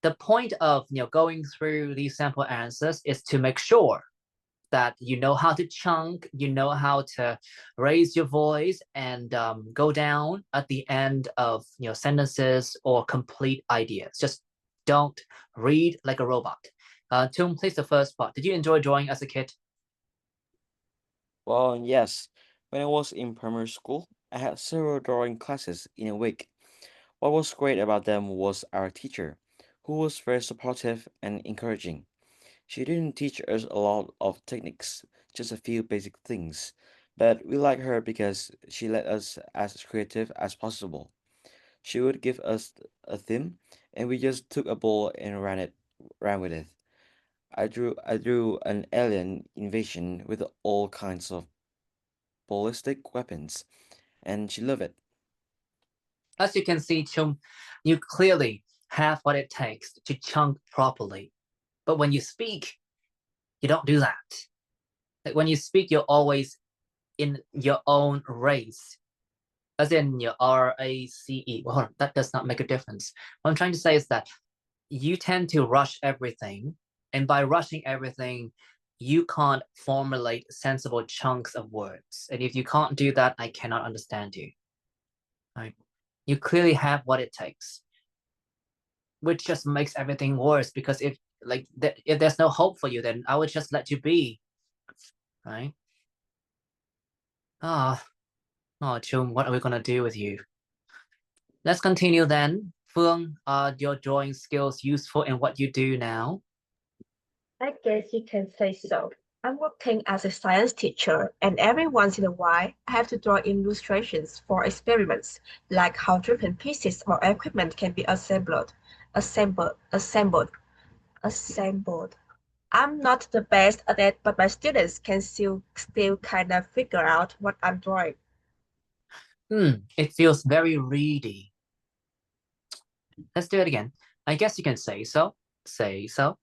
The point of going through these sample answers is to make sure that you know how to chunk, you know how to raise your voice and go down at the end of sentences or complete ideas. Just don't read like a robot. Tung, please the first part. Did you enjoy drawing as a kid? Well, yes. When I was in primary school, I had several drawing classes in a week. What was great about them was our teacher, who was very supportive and encouraging. She didn't teach us a lot of techniques, just a few basic things, but we liked her because she let us as creative as possible. She would give us a theme, and we just took a ball and ran with it. I drew an alien invasion with all kinds of ballistic weapons, and she loved it. As you can see, Chung, you clearly have what it takes to chunk properly. But when you speak, you don't do that. Like when you speak, you're always in your own race, as in your RACE. Well, that does not make a difference. What I'm trying to say is that you tend to rush everything, and by rushing everything, you can't formulate sensible chunks of words. And if you can't do that, I cannot understand you. Right? You clearly have what it takes, which just makes everything worse. Because if if there's no hope for you, then I would just let you be, right? Oh, Chung, what are we gonna do with you? Let's continue then. Phương, are your drawing skills useful in what you do now? I guess you can say so. I'm working as a science teacher, and every once in a while, I have to draw illustrations for experiments, like how different pieces of equipment can be assembled. I'm not the best at it, but my students can still kind of figure out what I'm drawing. It feels very reedy. Let's do it again. I guess you can say so. Say so.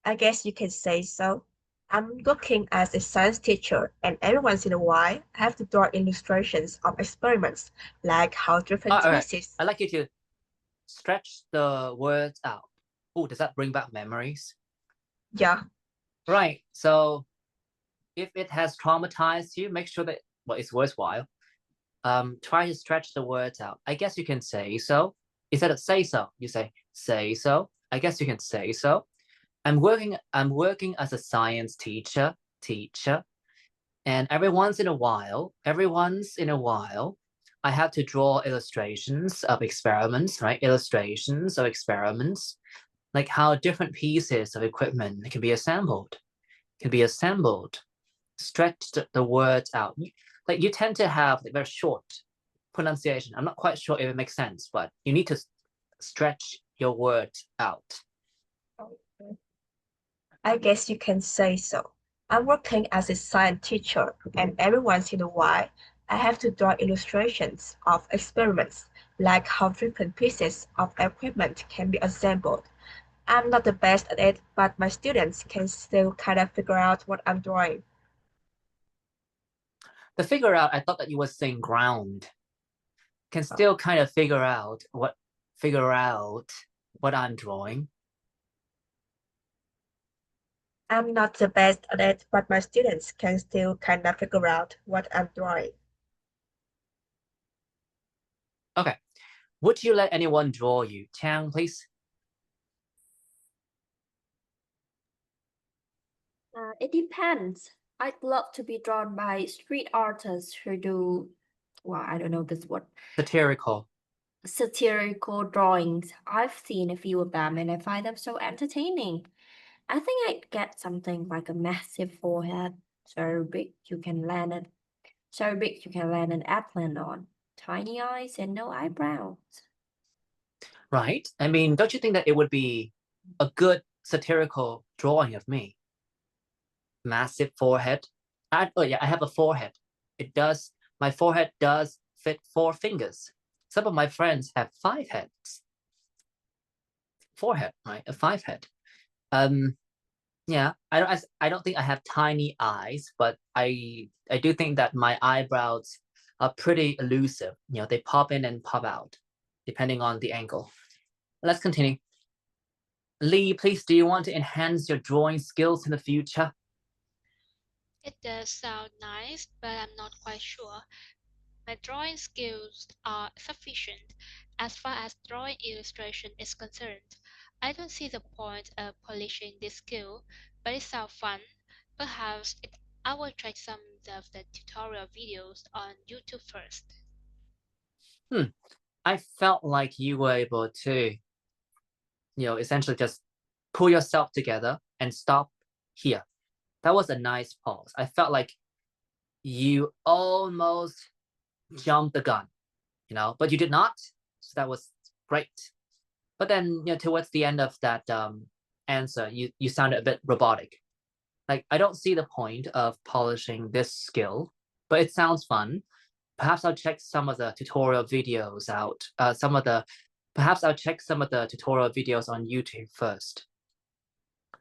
I guess you can say so. I'm working as a science teacher, and every once in a while, I have to draw illustrations of experiments, like how different All right. pieces. I'd like you to stretch the words out. Oh, does that bring back memories? Yeah, Right. So if it has traumatized you, make sure that it's worthwhile. Try to stretch the words out. I guess you can say so. Instead of say so, you say so. I guess you can say so. I'm working as a science teacher, and every once in a while, I have to draw illustrations of experiments, right? Illustrations of experiments, like how different pieces of equipment can be assembled. Stretch the words out. Like you tend to have like very short pronunciation. I'm not quite sure if it makes sense, but you need to stretch your words out. I guess you can say so. I'm working as a science teacher, and every once in a while, I have to draw illustrations of experiments, like how different pieces of equipment can be assembled. I'm not the best at it, but my students can still kind of figure out what I'm drawing. The figure out, I thought that you were saying ground. Can still kind of figure out what I'm drawing. I'm not the best at it, but my students can still kind of figure out what I'm drawing. Okay. Would you let anyone draw you? Chang, please. It depends. I'd love to be drawn by street artists who do, well, I don't know this word, satirical drawings. I've seen a few of them and I find them so entertaining. I think I'd get something like a massive forehead, so big you can land an airplane on, tiny eyes and no eyebrows. Right? I mean, don't you think that it would be a good satirical drawing of me? Massive forehead. I have a forehead. My forehead does fit 4 fingers. Some of my friends have 5 heads. Forehead, right? A 5 head. Yeah, I don't think I have tiny eyes, but I do think that my eyebrows are pretty elusive. They pop in and pop out, depending on the angle. Let's continue. Lee, please, do you want to enhance your drawing skills in the future? It does sound nice, but I'm not quite sure. My drawing skills are sufficient as far as drawing illustration is concerned. I don't see the point of polishing this skill, but it sounds fun. I will try some of the tutorial videos on YouTube first. I felt like you were able to, essentially just pull yourself together and stop here. That was a nice pause. I felt like you almost jumped the gun, but you did not. So that was great. But then, towards the end of that answer, you sounded a bit robotic. Like, I don't see the point of polishing this skill, but it sounds fun. Perhaps I'll check some of the tutorial videos out. Perhaps I'll check some of the tutorial videos on YouTube first.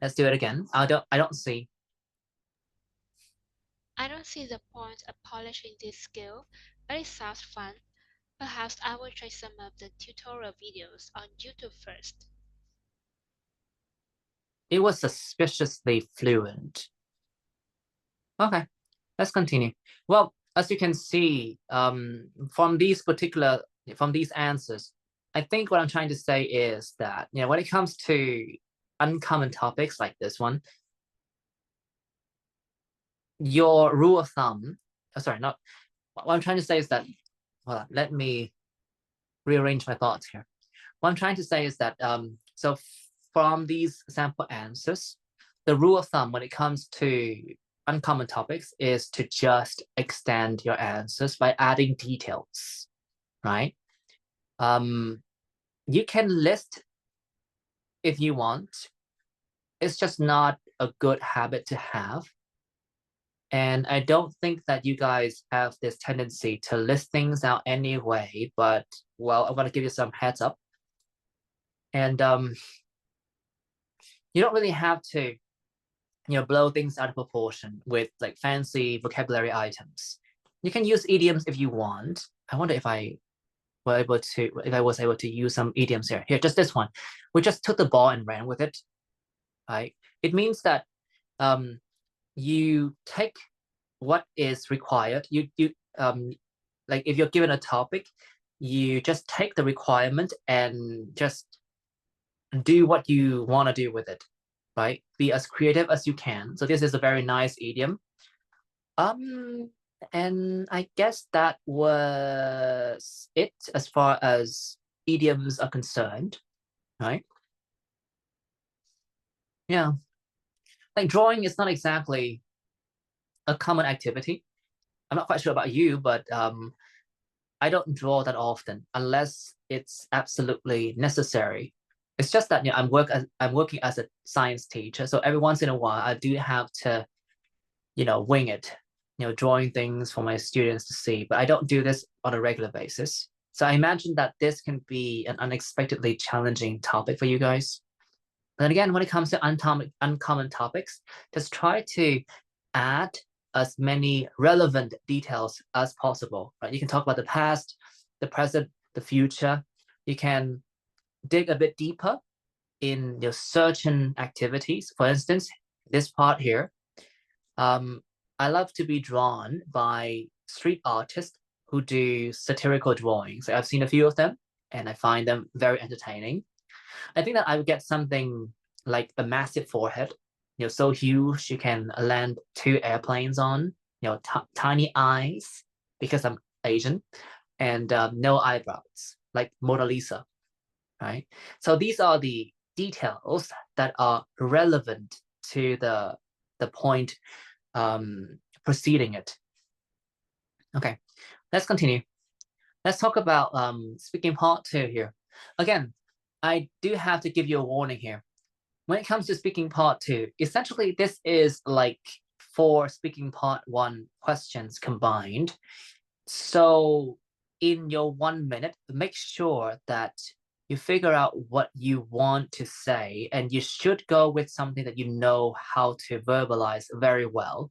Let's do it again. I don't see. I don't see the point of polishing this skill, but it sounds fun. Perhaps I will try some of the tutorial videos on YouTube first. It was suspiciously fluent. Okay, let's continue. Well, as you can see, from these answers, I think what I'm trying to say is that, when it comes to uncommon topics like this one, your rule of thumb, sorry, not, what I'm trying to say is that, well, let me rearrange my thoughts here. What I'm trying to say is that, so from these sample answers, the rule of thumb when it comes to uncommon topics is to just extend your answers by adding details, right? You can list if you want. It's just not a good habit to have. And I don't think that you guys have this tendency to list things out anyway, but, well, I want to give you some heads up. And you don't really have to, blow things out of proportion with like fancy vocabulary items. You can use idioms if you want. I wonder if I was able to use some idioms here. Here, just this one. We just took the ball and ran with it. Right? It means that you take what is required. Like if you're given a topic, you just take the requirement and just do what you want to do with it, right? Be as creative as you can. So this is a very nice idiom. And I guess that was it as far as idioms are concerned, right? Yeah. Like drawing is not exactly a common activity. I'm not quite sure about you, but I don't draw that often unless it's absolutely necessary. It's just that I'm working as a science teacher, so every once in a while I do have to, wing it, drawing things for my students to see. But I don't do this on a regular basis. So I imagine that this can be an unexpectedly challenging topic for you guys. But then again, when it comes to uncommon topics, just try to add as many relevant details as possible, right? You can talk about the past, the present, the future. You can dig a bit deeper in your certain activities. For instance, this part here, I love to be drawn by street artists who do satirical drawings. I've seen a few of them and I find them very entertaining. I think that I would get something like a massive forehead, so huge you can land 2 airplanes on, tiny eyes because I'm Asian, and no eyebrows, like Mona Lisa, right? So these are the details that are relevant to the point preceding it. Okay, let's continue. Let's talk about speaking part 2 here. Again, I do have to give you a warning here. When it comes to speaking part 2, essentially this is like 4 speaking part 1 questions combined. So in your 1 minute, make sure that you figure out what you want to say, and you should go with something that you know how to verbalize very well.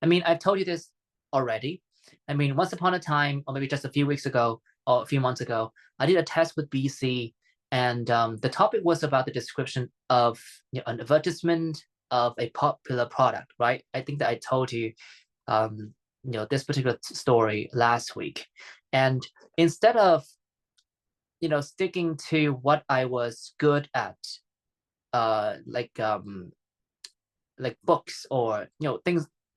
I mean, I've told you this already. I mean, once upon a time, or maybe just a few weeks ago, or a few months ago, I did a test with BC, and the topic was about the description of an advertisement of a popular product, right? I think that I told you, this particular story last week. And instead of, sticking to what I was good at, like books or,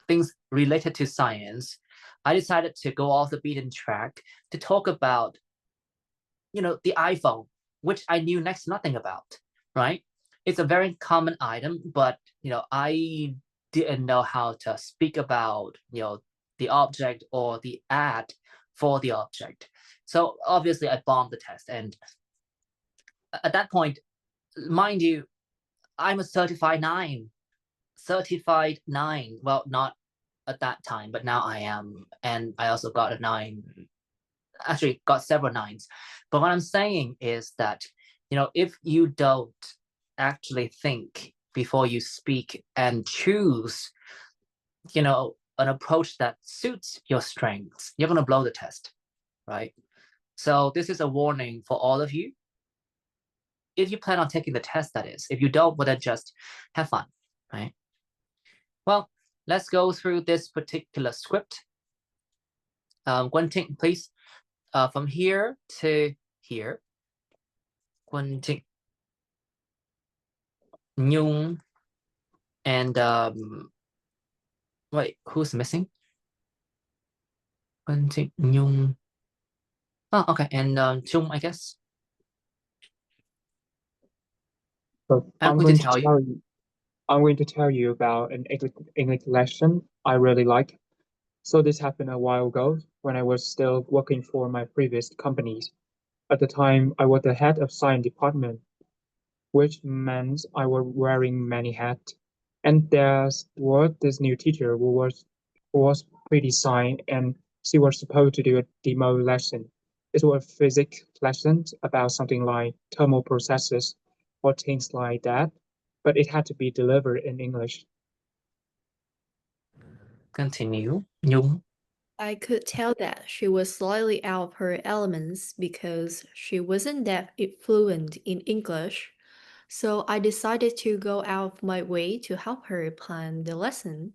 things related to science, I decided to go off the beaten track to talk about, the iPhone, which I knew next to nothing about, right? It's a very common item, but, I didn't know how to speak about, the object or the ad for the object. So obviously I bombed the test. And at that point, mind you, I'm a certified 9. Certified 9. Well, not at that time, but now I am. And I also got a 9. Actually, got several 9s. But what I'm saying is that, if you don't actually think before you speak and choose, an approach that suits your strengths, you're going to blow the test, right? So this is a warning for all of you. If you plan on taking the test, that is. If you don't, well, then just have fun, right? Well, let's go through this particular script. Quân Trịnh, please, from here to here. Quân Trịnh, Nhung, and wait, who's missing? Quân Trịnh, Nhung. Oh, okay, and Chung, I guess. So I'm going to tell you. I'm going to tell you about an English lesson I really like. So this happened a while ago when I was still working for my previous companies. At the time, I was the head of science department, which meant I was wearing many hats. And there was this new teacher who was pretty shy, and she was supposed to do a demo lesson. It was a physics lesson about something like thermal processes or things like that, but it had to be delivered in English. Continue. Nhung. I could tell that she was slightly out of her elements because she wasn't that fluent in English. So I decided to go out of my way to help her plan the lesson.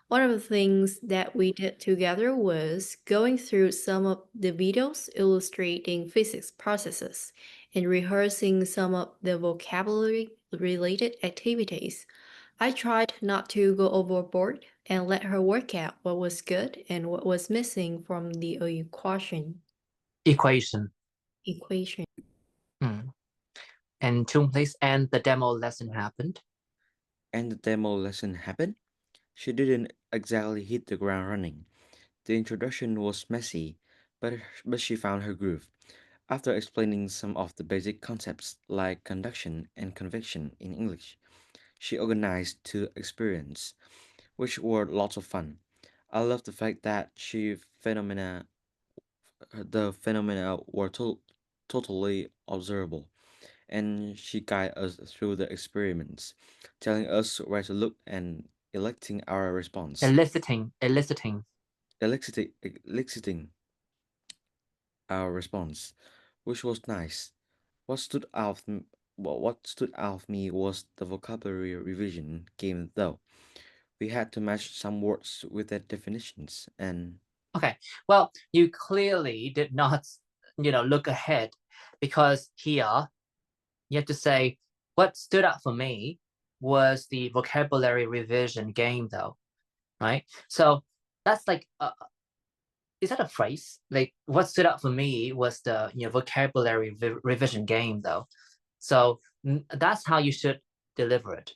One of the things that we did together was going through some of the videos illustrating physics processes and rehearsing some of the vocabulary related activities. I tried not to go overboard and let her work out what was good and what was missing from the equation. Equation. And Chung, please, and the demo lesson happened. And the demo lesson happened. She didn't exactly hit the ground running. The introduction was messy, but she found her groove. After explaining some of the basic concepts like conduction and convection in English, she organized two experiments, which were lots of fun. I love the fact that the phenomena were totally observable, and she guided us through the experiments, telling us where to look and electing our response. Eliciting. Eliciting our response, which was nice. What stood out, what stood out of me was the vocabulary revision game, though. We had to match some words with their definitions, and Okay, well, you clearly did not, look ahead, because here you have to say what stood out for me was the vocabulary revision game, though, right? So that's like, is that a phrase? Like, what stood out for me was the vocabulary revision game, though. So that's how you should deliver it.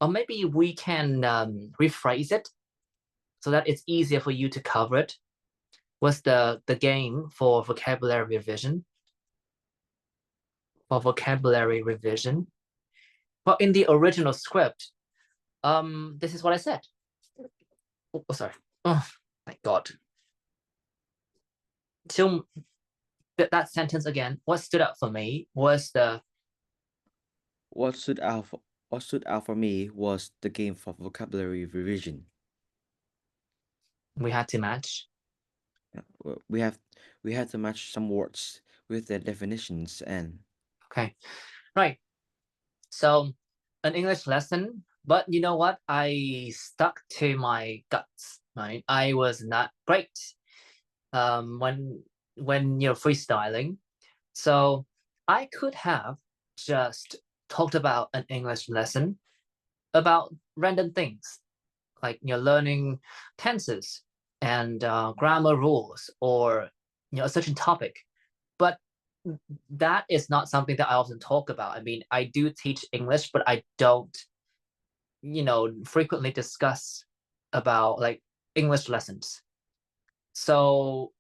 Or maybe we can rephrase it so that it's easier for you to cover it. What's the game for vocabulary revision? For vocabulary revision. Well, in the original script, this is what I said. Oh, sorry. Oh my God. So that sentence again. What stood out for me was the. what stood out for me was the game for vocabulary revision. We had to match. We had to match some words with their definitions and. Okay, right. So an English lesson, but you know what? I stuck to my guts, right? I was not great when you're freestyling. So I could have just talked about an English lesson about random things, like learning tenses and grammar rules, or a certain topic. But that is not something that I often talk about. I mean, I do teach English, but I don't, frequently discuss about like English lessons. So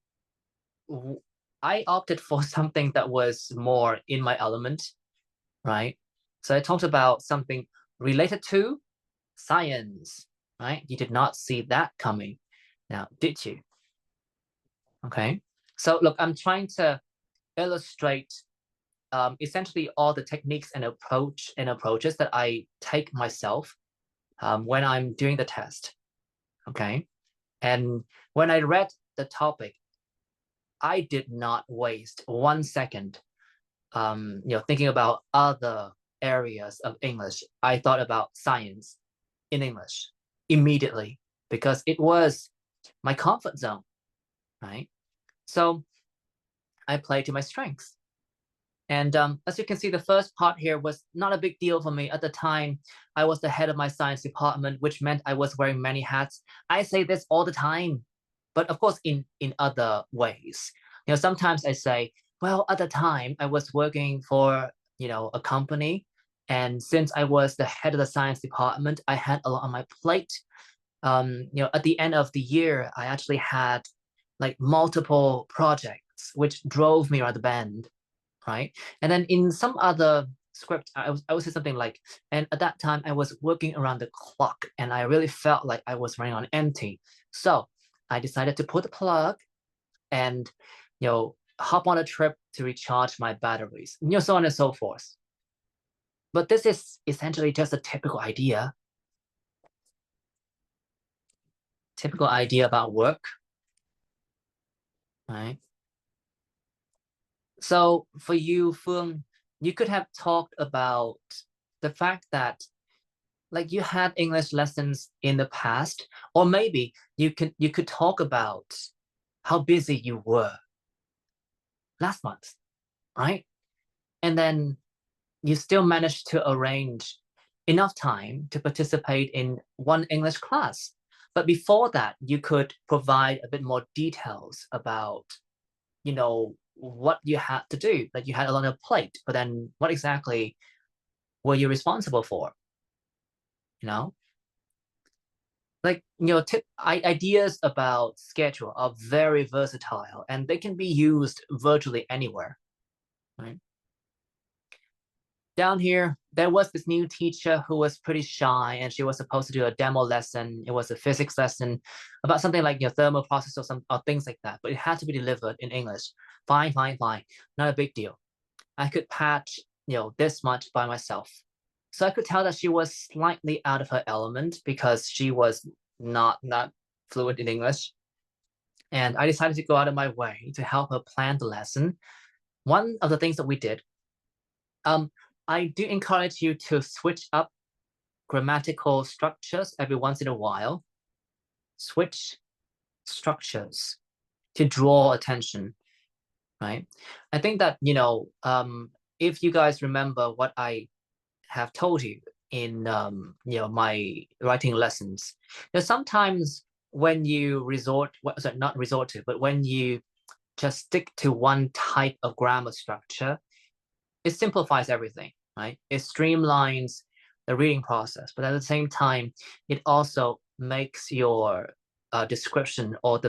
I opted for something that was more in my element, right? So I talked about something related to science, right? You did not see that coming. Now, did you? Okay. So look, I'm trying to illustrate essentially all the techniques and approaches that I take myself when I'm doing the test. Okay. And when I read the topic, I did not waste 1 second thinking about other areas of English. I thought about science in English immediately because it was my comfort zone, right? So I played to my strengths. And as you can see, the first part here was not a big deal for me. At the time, I was the head of my science department, which meant I was wearing many hats. I say this all the time, but of course, in other ways. Sometimes I say, well, at the time, I was working for, a company. And since I was the head of the science department, I had a lot on my plate. At the end of the year, I actually had like multiple projects, which drove me around the bend, right? And then in some other script, I would say something like, and at that time I was working around the clock and I really felt like I was running on empty. So I decided to pull the plug and, hop on a trip to recharge my batteries, so on and so forth. But this is essentially just a typical idea about work, right? So for you, Phương, you could have talked about the fact that like you had English lessons in the past, or maybe you could talk about how busy you were last month, right? And then you still managed to arrange enough time to participate in one English class. But before that, you could provide a bit more details about, what you had to do. Like you had a lot on your plate, but then what exactly were you responsible for? Like, ideas about schedule are very versatile and they can be used virtually anywhere, right? Down here, there was this new teacher who was pretty shy and she was supposed to do a demo lesson. It was a physics lesson about something like your thermal process or things like that, but it had to be delivered in English. Fine, fine, fine. Not a big deal. I could patch, this much by myself. So I could tell that she was slightly out of her element because she was not fluent in English. And I decided to go out of my way to help her plan the lesson. One of the things that we did, I do encourage you to switch up grammatical structures every once in a while. Switch structures to draw attention, right? I think that, if you guys remember what I have told you in, my writing lessons, sometimes when you not resort to, but when you just stick to one type of grammar structure, it simplifies everything, right? It streamlines the reading process, but at the same time, it also makes your description or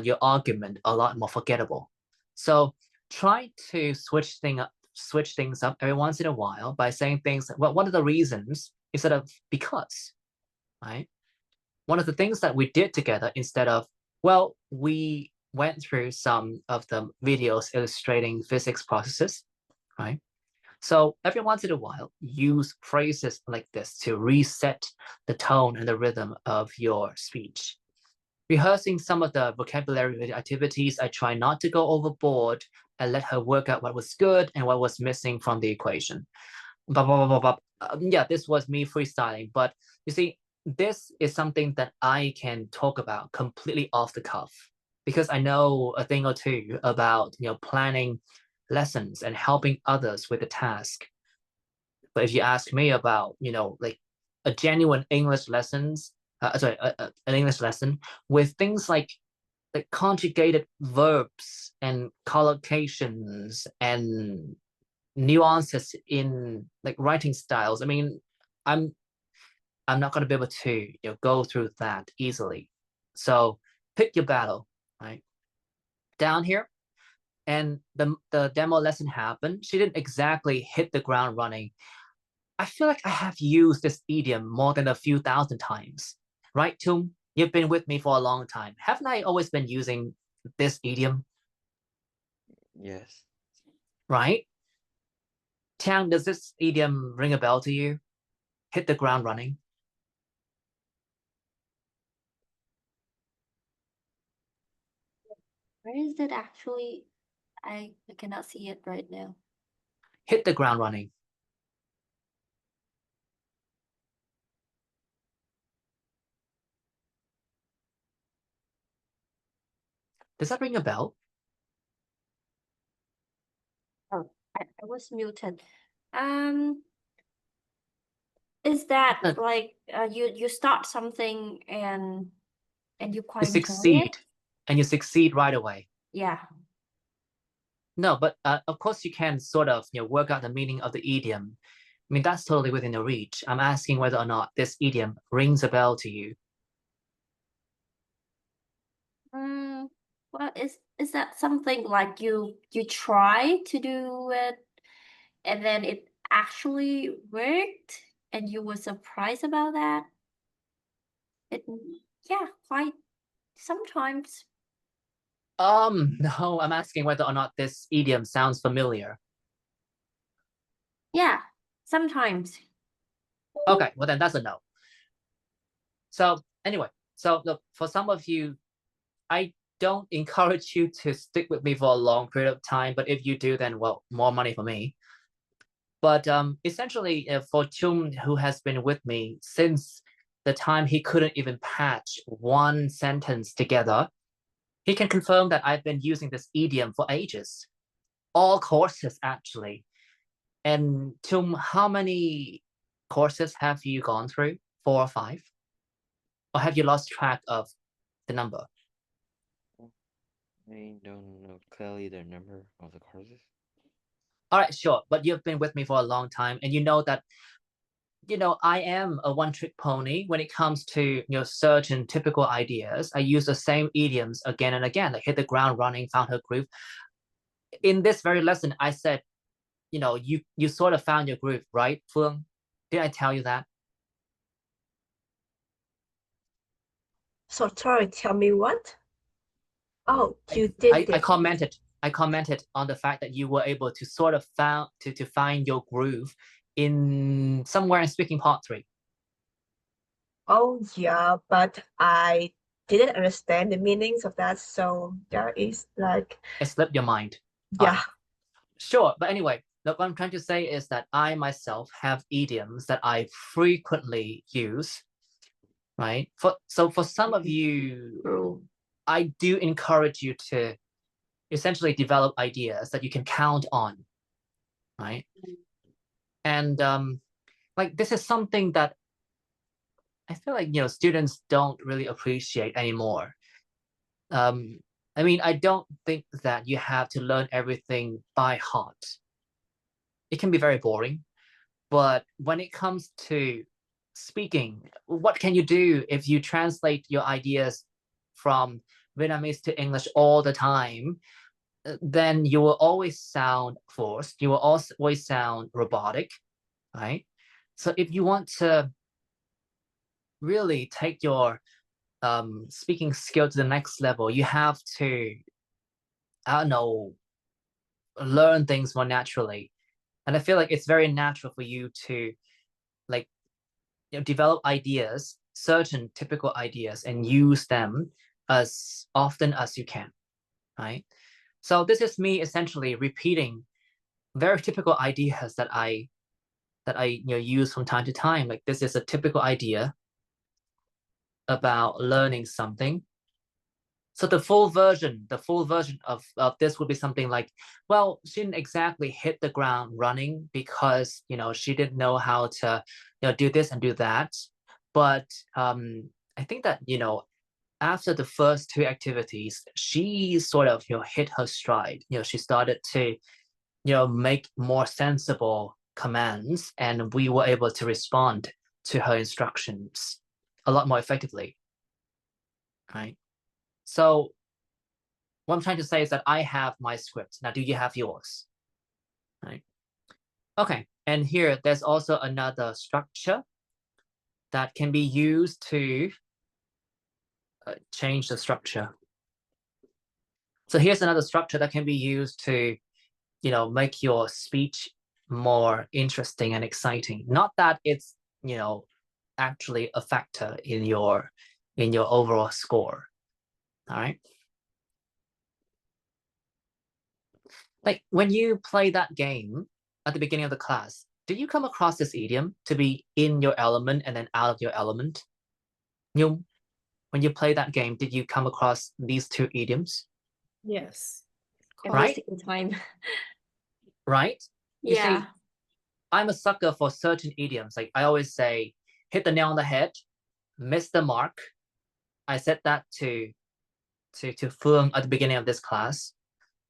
your argument a lot more forgettable. So try to switch things up every once in a while by saying things like, well, what are the reasons instead of because, right? One of the things that we did together instead of, well, we went through some of the videos illustrating physics processes, right? So every once in a while, use phrases like this to reset the tone and the rhythm of your speech. Rehearsing some of the vocabulary activities, I try not to go overboard and let her work out what was good and what was missing from the equation. Yeah, this was me freestyling, but you see, this is something that I can talk about completely off the cuff because I know a thing or two about, planning lessons and helping others with the task. But if you ask me about, like a genuine English lessons, an English lesson with things like conjugated verbs and collocations and nuances in like writing styles. I mean, I'm not going to be able to go through that easily. So pick your battle, right? Down here, and the demo lesson happened. She didn't exactly hit the ground running. I feel like I have used this idiom more than a few thousand times, right, Tum? You've been with me for a long time. Haven't I always been using this idiom, Yes. right? Tiang, does this idiom ring a bell to you? Hit the ground running. Where is it actually? I cannot see it right now. Hit the ground running. Does that ring a bell? Oh, I was muted. Is that Uh, like you start something and you You quite enjoy succeed, it? and you succeed right away. Yeah. No, but of course you can sort of work out the meaning of the idiom. I mean, that's totally within your reach. I'm asking whether or not this idiom rings a bell to you. Well, is that something like you try to do it and then it actually worked and you were surprised about that? It yeah, quite sometimes. No, I'm asking whether or not this idiom sounds familiar. Yeah, sometimes. Okay, well then that's a no. So anyway, so look, for some of you, I don't encourage you to stick with me for a long period of time, but if you do, then well, more money for me. But essentially, for Chum, who has been with me since the time he couldn't even patch one sentence together, he can confirm that I've been using this idiom for ages, all courses actually. And Chum, how many courses have you gone through? 4 or 5? Or have you lost track of the number? I don't know clearly the number of the courses. All right, sure. But you've been with me for a long time, and you know that I am a one-trick pony when it comes to certain typical ideas. I use the same idioms again and again, like hit the ground running, found her groove. In this very lesson, I said, you sort of found your groove, right, Phương? Did I tell you that? So sorry, tell me what? Oh, you I, did I it. commented I commented on the fact that you were able to sort of find your groove in somewhere in speaking part 3. Oh yeah, but I didn't understand the meanings of that, so there is like It slipped your mind. All yeah. right. Sure, but anyway, what I'm trying to say is that I myself have idioms that I frequently use, right? For some of you, I do encourage you to essentially develop ideas that you can count on, right? And like this is something that I feel like students don't really appreciate anymore. I mean, I don't think that you have to learn everything by heart. It can be very boring, but when it comes to speaking, what can you do if you translate your ideas from Vietnamese to English all the time? Then you will always sound forced. You will always sound robotic, right? So if you want to really take your speaking skill to the next level, you have to, I don't know, learn things more naturally. And I feel like it's very natural for you to like develop ideas, certain typical ideas, and use them as often as you can, right? So this is me essentially repeating very typical ideas that I use from time to time. Like this is a typical idea about learning something. So the full version of this would be something like, well, she didn't exactly hit the ground running because she didn't know how to do this and do that. But I think that after the first 2 activities, she sort of hit her stride. She started to make more sensible commands, and we were able to respond to her instructions a lot more effectively, right? So what I'm trying to say is that I have my script. Now, do you have yours? Right. Okay, and here there's also another structure that can be used to change the structure. So here's another structure that can be used to, make your speech more interesting and exciting. Not that it's, actually a factor in your overall score. All right. Like when you play that game at the beginning of the class, did you come across this idiom to be in your element and then out of your element? When you play that game, did you come across these two idioms? Yes. Every Right? single time. Right? You see, Yeah. I'm a sucker for certain idioms. Like I always say, hit the nail on the head, miss the mark. I said that to Phương at the beginning of this class.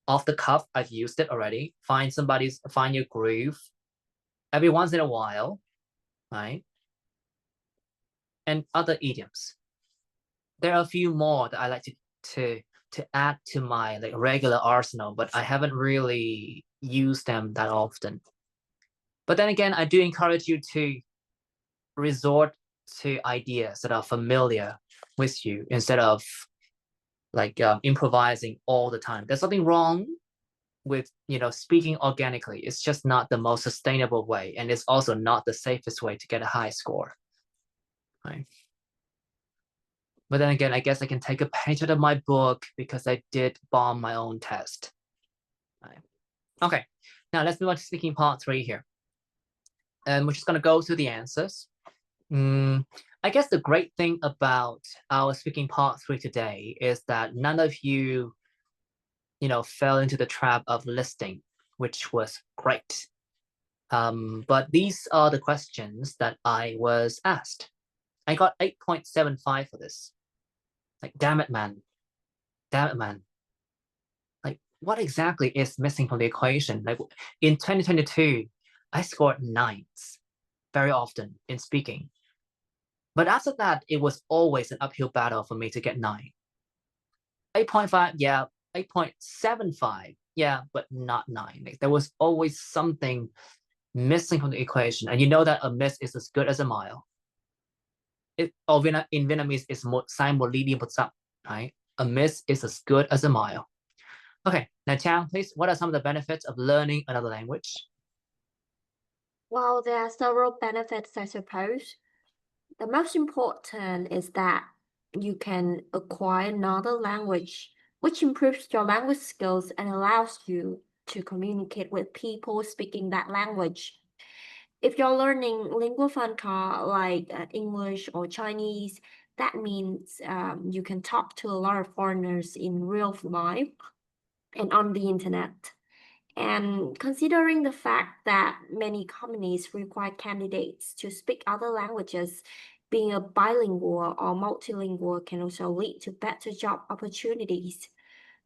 Off the cuff, I've used it already. Find your groove every once in a while, right? And other idioms. There are a few more that I like to add to my like regular arsenal, but I haven't really used them that often. But then again, I do encourage you to resort to ideas that are familiar with you instead of like improvising all the time. There's nothing wrong with speaking organically. It's just not the most sustainable way, and it's also not the safest way to get a high score. Right. But then again, I guess I can take a page out of my book because I did bomb my own test. Right. Okay, now let's move on to speaking part 3 here. And we're just going to go through the answers. I guess the great thing about our speaking part 3 today is that none of you, fell into the trap of listing, which was great. But these are the questions that I was asked. I got 8.75 for this. Like, damn it, man. Damn it, man. Like, what exactly is missing from the equation? Like, in 2022, I scored 9s very often in speaking. But after that, it was always an uphill battle for me to get 9. 8.5, yeah. 8.75, yeah, but not 9. Like, there was always something missing from the equation. And you know that a miss is as good as a mile. In Vietnamese, it's sai một ly đi một dặm, right? A miss is as good as a mile. Okay, now Chang, please, what are some of the benefits of learning another language? Well, there are several benefits, I suppose. The most important is that you can acquire another language, which improves your language skills and allows you to communicate with people speaking that language. If you're learning lingua franca like English or Chinese, that means you can talk to a lot of foreigners in real life and on the internet. And considering the fact that many companies require candidates to speak other languages, being a bilingual or multilingual can also lead to better job opportunities.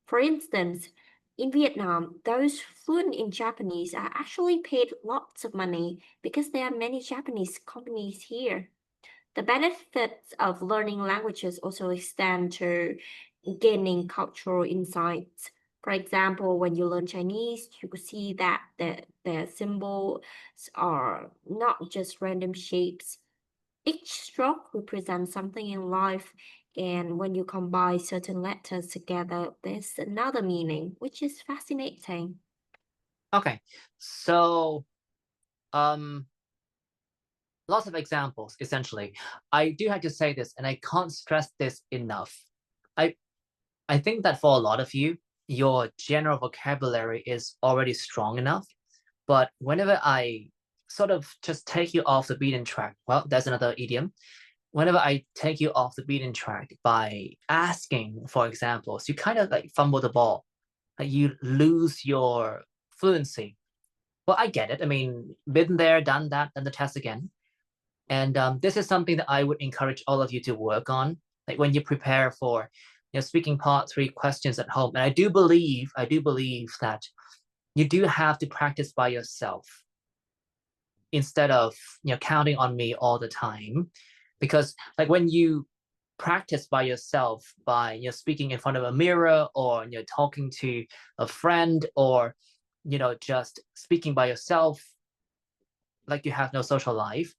For instance, in Vietnam, those fluent in Japanese are actually paid lots of money because there are many Japanese companies here. The benefits of learning languages also extend to gaining cultural insights. For example, when you learn Chinese, you could see that the symbols are not just random shapes. Each stroke represents something in life, and when you combine certain letters together, there's another meaning, which is fascinating. Okay, so lots of examples, essentially. I do have to say this, and I can't stress this enough. I think that for a lot of you, your general vocabulary is already strong enough. But whenever I sort of just take you off the beaten track, well, there's another idiom. Whenever I take you off the beaten track by asking for examples, you kind of like fumble the ball. Like you lose your fluency. Well, I get it. I mean, been there, done that, done the test again. And this is something that I would encourage all of you to work on, like when you prepare for, speaking part 3 questions at home. And I do believe that you do have to practice by yourself instead of counting on me all the time, because like when you practice by yourself by speaking in front of a mirror, or talking to a friend, or just speaking by yourself, like you have no social life,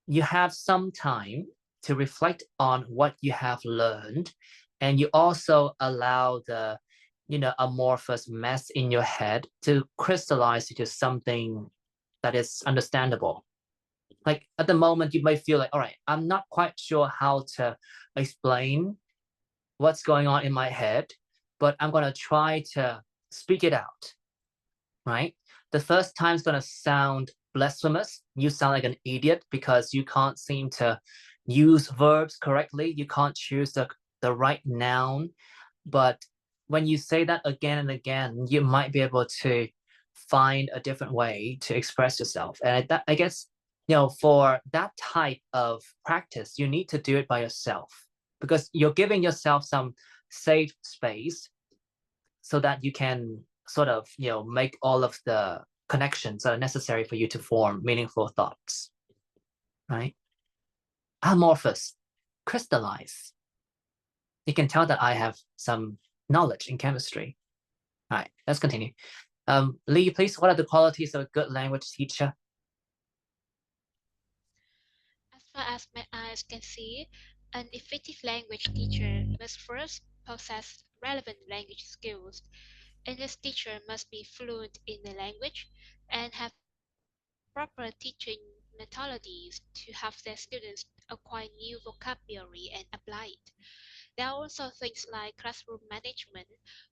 you have some time to reflect on what you have learned, and you also allow the amorphous mess in your head to crystallize into something that is understandable. Like at the moment you might feel like, all right, I'm not quite sure how to explain what's going on in my head, but I'm going to try to speak it out, right? The first time is going to sound blasphemous. You sound like an idiot because you can't seem to use verbs correctly. You can't choose the right noun. But when you say that again and again, you might be able to find a different way to express yourself. And I guess, for that type of practice, you need to do it by yourself because you're giving yourself some safe space so that you can sort of, make all of the connections that are necessary for you to form meaningful thoughts, right? Amorphous, crystallize. You can tell that I have some knowledge in chemistry. All right, let's continue. Lee, please, what are the qualities of a good language teacher? As far as my eyes can see, an effective language teacher must first possess relevant language skills. English teacher must be fluent in the language and have proper teaching methodologies to help their students acquire new vocabulary and apply it. There are also things like classroom management,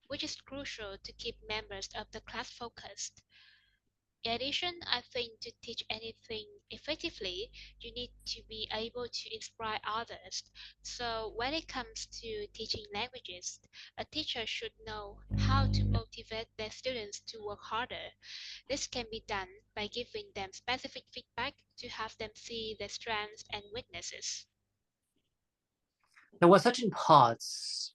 which is crucial to keep members of the class focused. In addition, I think to teach anything effectively, you need to be able to inspire others. So, when it comes to teaching languages, a teacher should know how to motivate their students to work harder. This can be done by giving them specific feedback to help them see their strengths and weaknesses. There were certain parts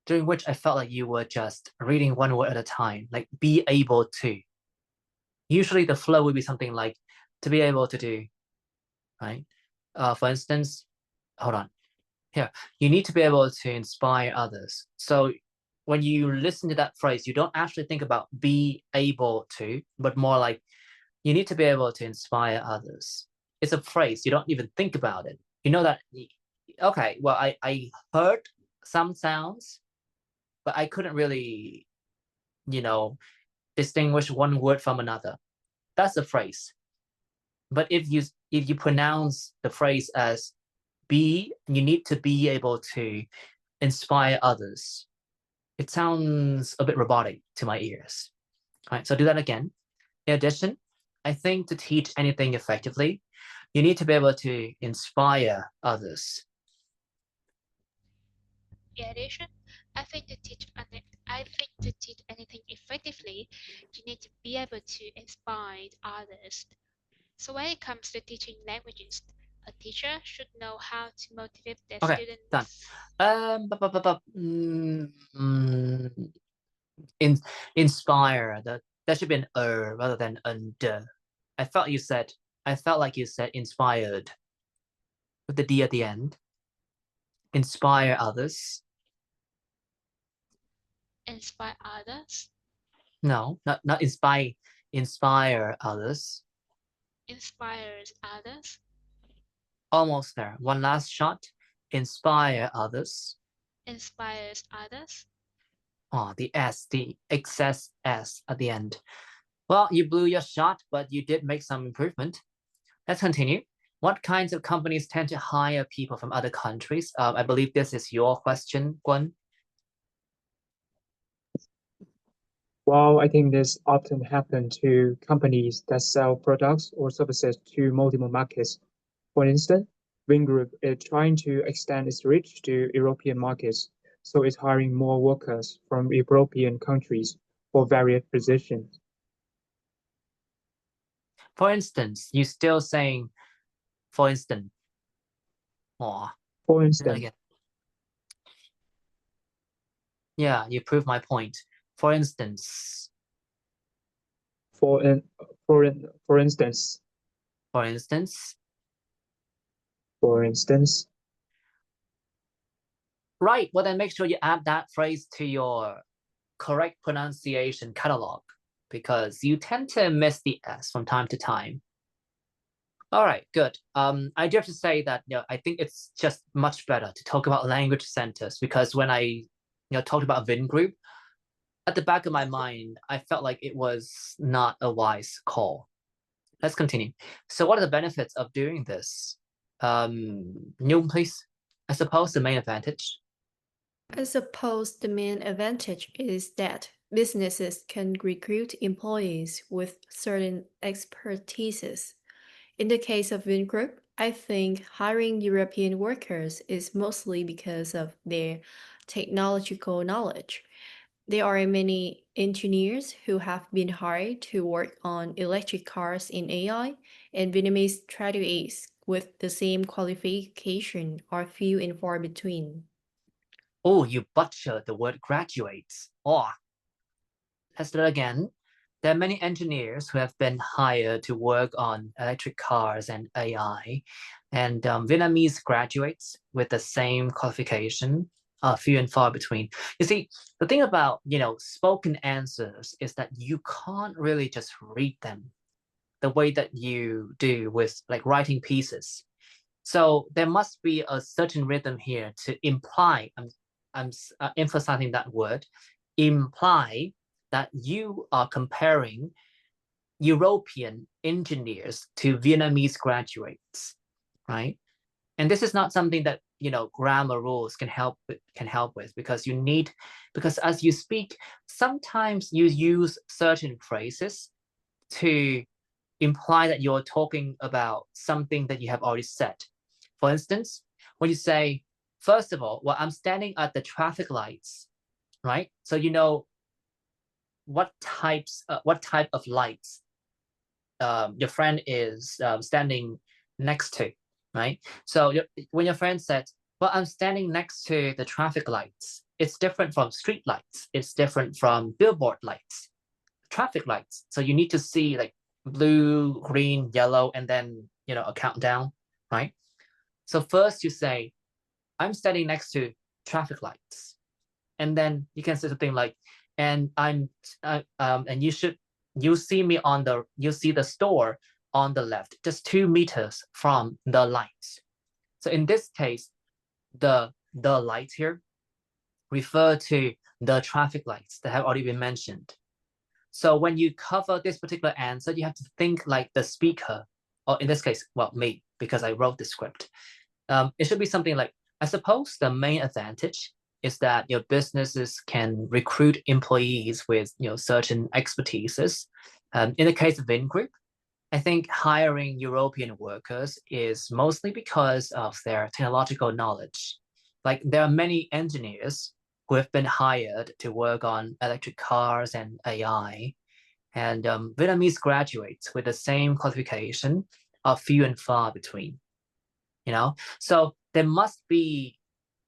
during which I felt like you were just reading one word at a time, like be able to. Usually the flow would be something like to be able to do, right? For instance, hold on. Here, you need to be able to inspire others. So when you listen to that phrase, you don't actually think about be able to, but more like you need to be able to inspire others. It's a phrase. You don't even think about it. You know that, okay, well, I heard some sounds, but I couldn't really, distinguish one word from another. That's a phrase. But if you pronounce the phrase as be, you need to be able to inspire others. It sounds a bit robotic to my ears. All right, so do that again. In addition, I think to teach anything effectively, you need to be able to inspire others. In addition, I think to teach anything effectively, you need to be able to inspire others. So when it comes to teaching languages, a teacher should know how to motivate their Okay, done. students. Inspire. That should be an rather than under. I felt like you said inspired with the D at the end. Inspire others. Inspire others. No, not inspire. Inspire others. Inspires others. Almost there. One last shot. Inspire others. Inspires others. Oh, the excess S at the end. Well, you blew your shot, but you did make some improvement. Let's continue. What kinds of companies tend to hire people from other countries? I believe this is your question, Guan. Well, I think this often happens to companies that sell products or services to multiple markets. For instance, Wing Group is trying to extend its reach to European markets, so it's hiring more workers from European countries for various positions. For instance, you still saying, for instance. Oh, For instance, again. Yeah, you prove my point. For instance. for in, for instance, For instance. for instance. Right. Well, then make sure you add that phrase to your correct pronunciation catalog. because you tend to miss the S from time to time. All right, good. I do have to say that I think it's just much better to talk about language centers because when I talked about Vin group, at the back of my mind, I felt like it was not a wise call. Let's continue. So what are the benefits of doing this? Newton, please. I suppose the main advantage. I suppose the main advantage is that businesses can recruit employees with certain expertises. In the case of Vingroup, I think hiring European workers is mostly because of their technological knowledge. There are many engineers who have been hired to work on electric cars in AI, and Vietnamese graduates with the same qualification are few and far between. Oh, you butchered the word graduates. Oh, let's do it again. There are many engineers who have been hired to work on electric cars and AI, and Vietnamese graduates with the same qualification are few and far between. You see, the thing about spoken answers is that you can't really just read them the way that you do with like writing pieces. So there must be a certain rhythm here to imply. I'm emphasizing that word, imply that you are comparing European engineers to Vietnamese graduates, right? And this is not something that grammar rules can help with because as you speak, sometimes you use certain phrases to imply that you're talking about something that you have already said. For instance, when you say, first of all, well, I'm standing at the traffic lights, right? So you know what type of lights your friend is standing next to, right? So when your friend said, well, I'm standing next to the traffic lights, it's different from street lights. It's different from billboard lights, traffic lights. So you need to see like blue, green, yellow, and then, a countdown, right? So first you say, I'm standing next to traffic lights. And then you can say something like, and and you see the store on the left, just 2 meters from the lights. So in this case, the lights here refer to the traffic lights that have already been mentioned. So when you cover this particular answer, you have to think like the speaker, or in this case, well, me, because I wrote the script. It should be something like, I suppose the main advantage is that your businesses can recruit employees with certain expertises. In the case of Vingroup, I think hiring European workers is mostly because of their technological knowledge. Like there are many engineers who have been hired to work on electric cars and AI, and Vietnamese graduates with the same qualification are few and far between. So there must be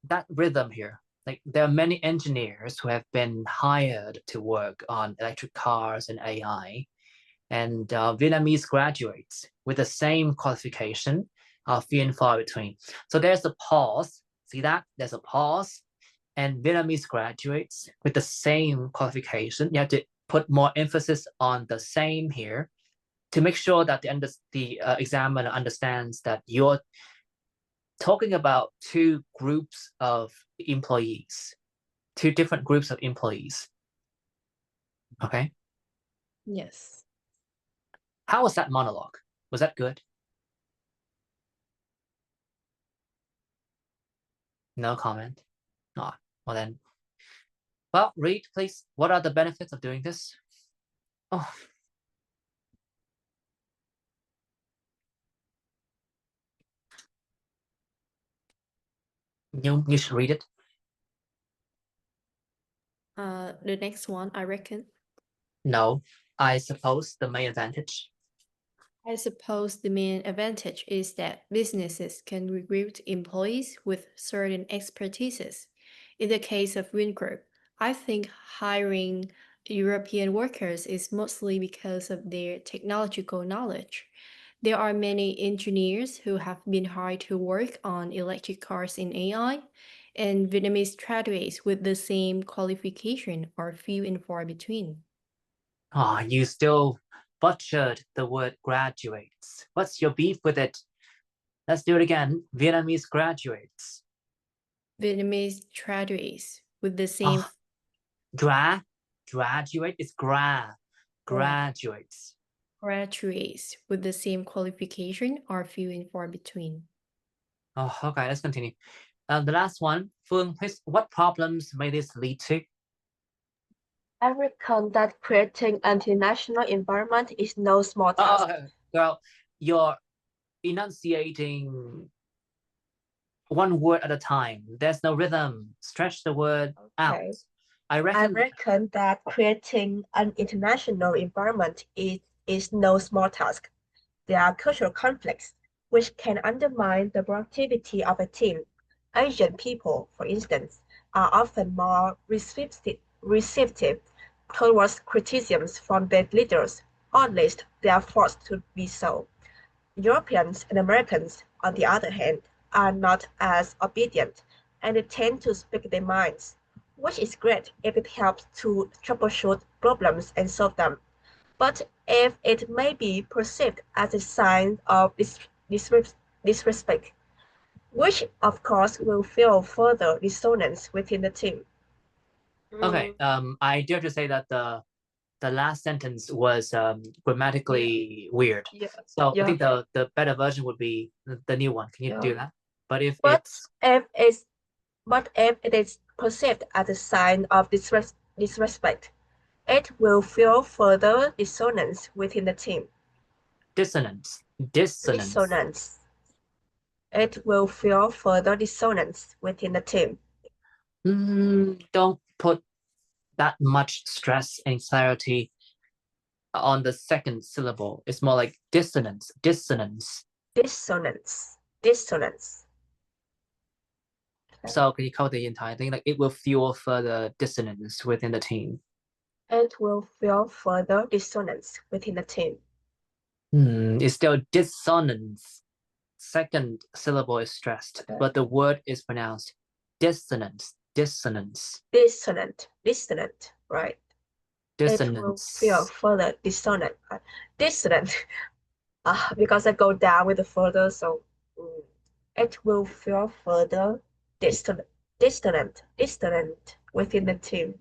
that rhythm here. Like there are many engineers who have been hired to work on electric cars and AI, and Vietnamese graduates with the same qualification are few and far between. So there's a pause. See that? There's a pause. And Vietnamese graduates with the same qualification, you have to put more emphasis on the same here to make sure that the examiner understands that you're talking about two groups of employees, two different groups of employees. Okay. Yes. How was that monologue? Was that good? No comment. Oh, well then. Well, read, please. What are the benefits of doing this? Oh. You should read it. The next one, I reckon. No, I suppose the main advantage. I suppose the main advantage is that businesses can recruit employees with certain expertises. In the case of Wingroup, I think hiring European workers is mostly because of their technological knowledge. There are many engineers who have been hired to work on electric cars in AI, and Vietnamese graduates with the same qualification are few and far between. Ah, you still butchered the word graduates. What's your beef with it? Let's do it again. Vietnamese graduates. Vietnamese graduates with the same Ah, graduate is graduates. graduates with the same qualification are few and far between. Oh, okay, let's continue. The last one, Phương, please, what problems may this lead to? I reckon that creating an international environment is no small task. Girl, you're enunciating one word at a time. There's no rhythm. Stretch the word out. Okay. I I reckon reckon that creating an international environment is no small task. There are cultural conflicts which can undermine the productivity of a team. Asian people, for instance, are often more receptive towards criticisms from their leaders, or at least they are forced to be so. Europeans and Americans, on the other hand, are not as obedient, and they tend to speak their minds, which is great if it helps to troubleshoot problems and solve them. But if it may be perceived as a sign of disrespect, which of course will feel further dissonance within the team. okay. I dare to say that the last sentence was grammatically weird. Yeah, So I yeah, think the better version would be the new one. Can you do yeah. that? But if But it's if it is perceived as a sign of disrespect, it will feel further dissonance within the team. dissonance, Dissonance. It will feel further dissonance within the team. Don't put that much stress, anxiety on the second syllable. It's more like dissonance. Dissonance. So can you cover the entire thing? Like it will fuel further dissonance within the team. It will feel further dissonance within the team. It's still dissonance. Second syllable is stressed, but the word is pronounced dissonance. Dissonant, right? It will feel Dissonance. further dissonant. Dissonant, because I go down with the further, so it will feel further dissonant within the team.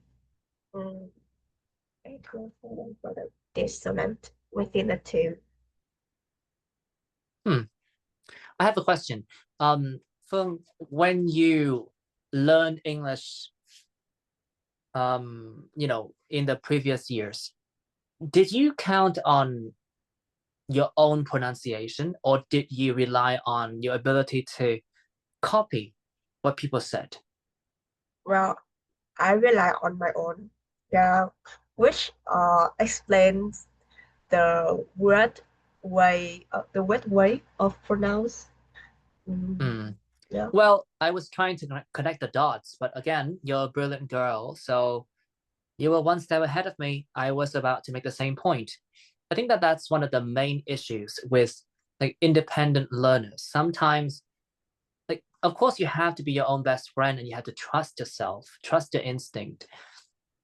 It will feel further dissonant within the team. I have a question. Phương, when you learned English, in the previous years, did you count on your own pronunciation, or did you rely on your ability to copy what people said? Well, I rely on my own, yeah, which explains the word way of pronounce. Yeah. Well, I was trying to connect the dots, but again, you're a brilliant girl, so you were one step ahead of me. I was about to make the same point. I think that that's one of the main issues with like independent learners. Sometimes, like, of course, you have to be your own best friend and you have to trust yourself, trust your instinct.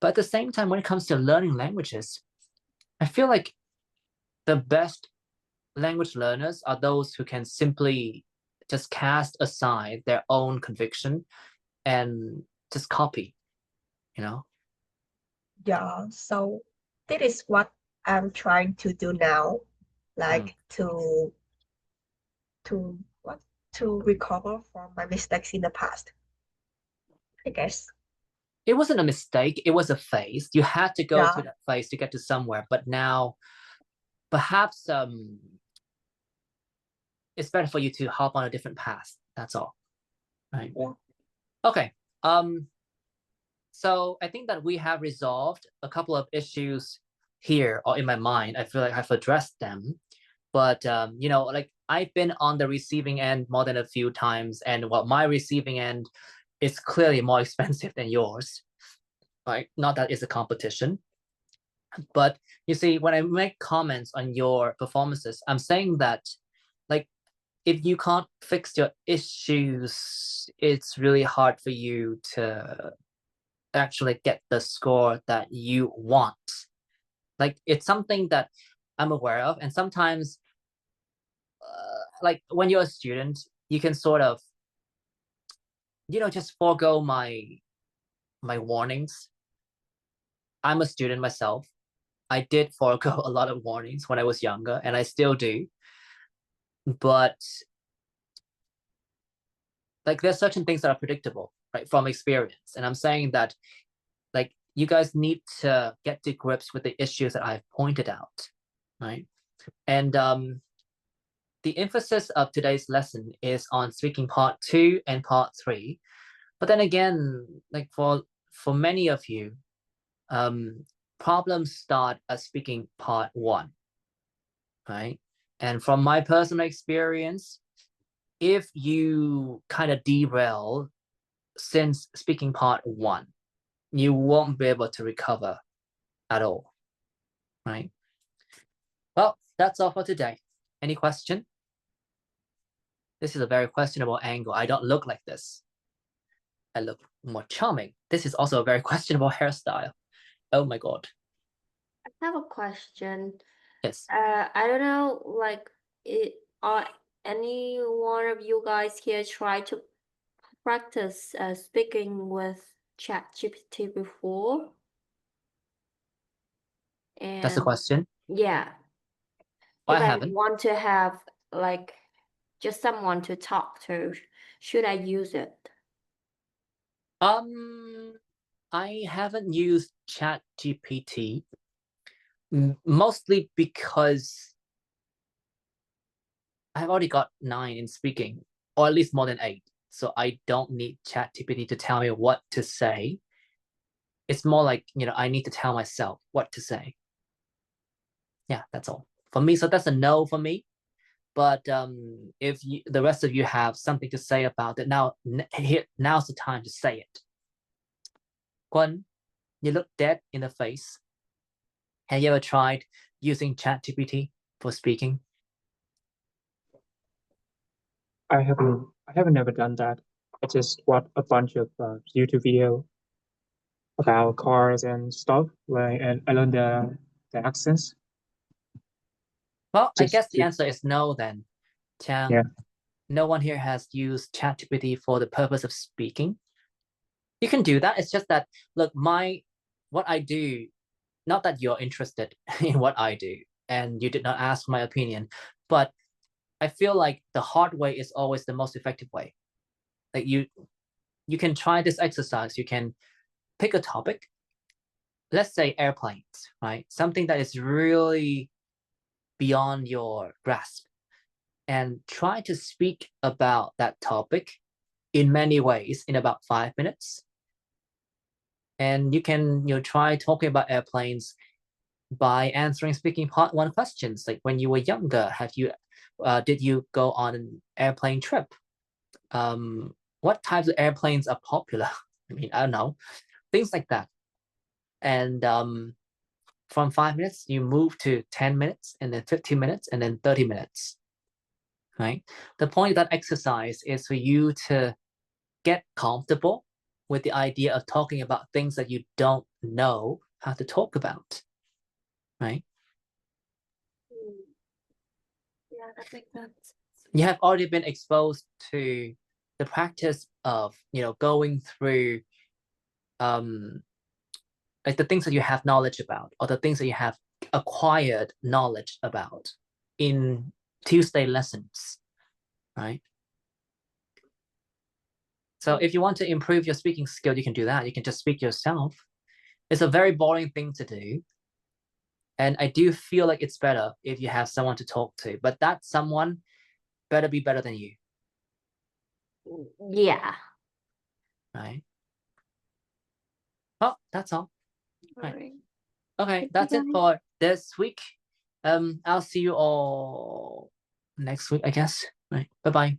But at the same time, when it comes to learning languages, I feel like the best language learners are those who can simply just cast aside their own conviction and just copy, you know? Yeah, so that is what I'm trying to do now, like to what to recover from my mistakes in the past, I guess. It wasn't a mistake, it was a phase. You had to go Yeah, through that phase to get to somewhere, but now perhaps it's better for you to hop on a different path. That's all. Right. yeah. Okay. So I think that we have resolved a couple of issues here or in my mind. I feel like I've addressed them. But like I've been on the receiving end more than a few times, and what my receiving end is clearly more expensive than yours. Right? Not that it's a competition. But you see, when I make comments on your performances, I'm saying that like if you can't fix your issues, it's really hard for you to actually get the score that you want. Like it's something that I'm aware of, and sometimes like when you're a student, you can sort of, just forego my warnings. I'm a student myself. I did forego a lot of warnings when I was younger, and I still do. But like there's certain things that are predictable, right, from experience. And I'm saying that like you guys need to get to grips with the issues that I've pointed out, right? And the emphasis of today's lesson is on speaking part 2 and part 3. But then again, like for many of you, problems start at speaking part 1, right? And from my personal experience, if you kind of derail since speaking part 1, you won't be able to recover at all, right? Well, that's all for today. Any question? This is a very questionable angle. I don't look like this. I look more charming. This is also a very questionable hairstyle. Oh my God. I have a question. Yes. I don't know, like, are any one of you guys here try to practice speaking with ChatGPT before? That's the And question. yeah, I if I haven't. want to have like just someone to talk to, should I use it? I haven't used ChatGPT mostly because I've already got 9 in speaking, or at least more than 8. So I don't need ChatGPT to tell me what to say. It's more like, I need to tell myself what to say. Yeah, that's all for me. So that's a no for me. But if the rest of you have something to say about it, now's the time to say it. Quân, you look dead in the face. Have you ever tried using ChatGPT for speaking? I haven't ever done that. I just watched a bunch of YouTube video about cars and stuff, like, and I learned the accents. Well, I Just guess the to, answer is no then. Chang, yeah. no one here has used ChatGPT for the purpose of speaking. You can do that. It's just that, look, what I do, not that you're interested in what I do, and you did not ask my opinion, but I feel like the hard way is always the most effective way. Like you can try this exercise. You can pick a topic. Let's say airplanes, right? Something that is really beyond your grasp, and try to speak about that topic in many ways in about 5 minutes. And you can try talking about airplanes by answering speaking part 1 questions, like when you were younger, did you go on an airplane trip? What types of airplanes are popular? I mean, I don't know, things like that. And from 5 minutes, you move to 10 minutes, and then 15 minutes, and then 30 minutes, right? The point of that exercise is for you to get comfortable with the idea of talking about things that you don't know how to talk about, right? Yeah, that makes sense. You have already been exposed to the practice of going through like the things that you have knowledge about, or the things that you have acquired knowledge about in Tuesday lessons, right? So if you want to improve your speaking skill, you can do that. You can just speak yourself. It's a very boring thing to do. And I do feel like it's better if you have someone to talk to, but that someone better be better than you. Yeah. Right? Oh, that's all. Right. Alright. Okay, Thank that's you, it guys. for this week. I'll see you all next week, I guess. Right. Bye-bye.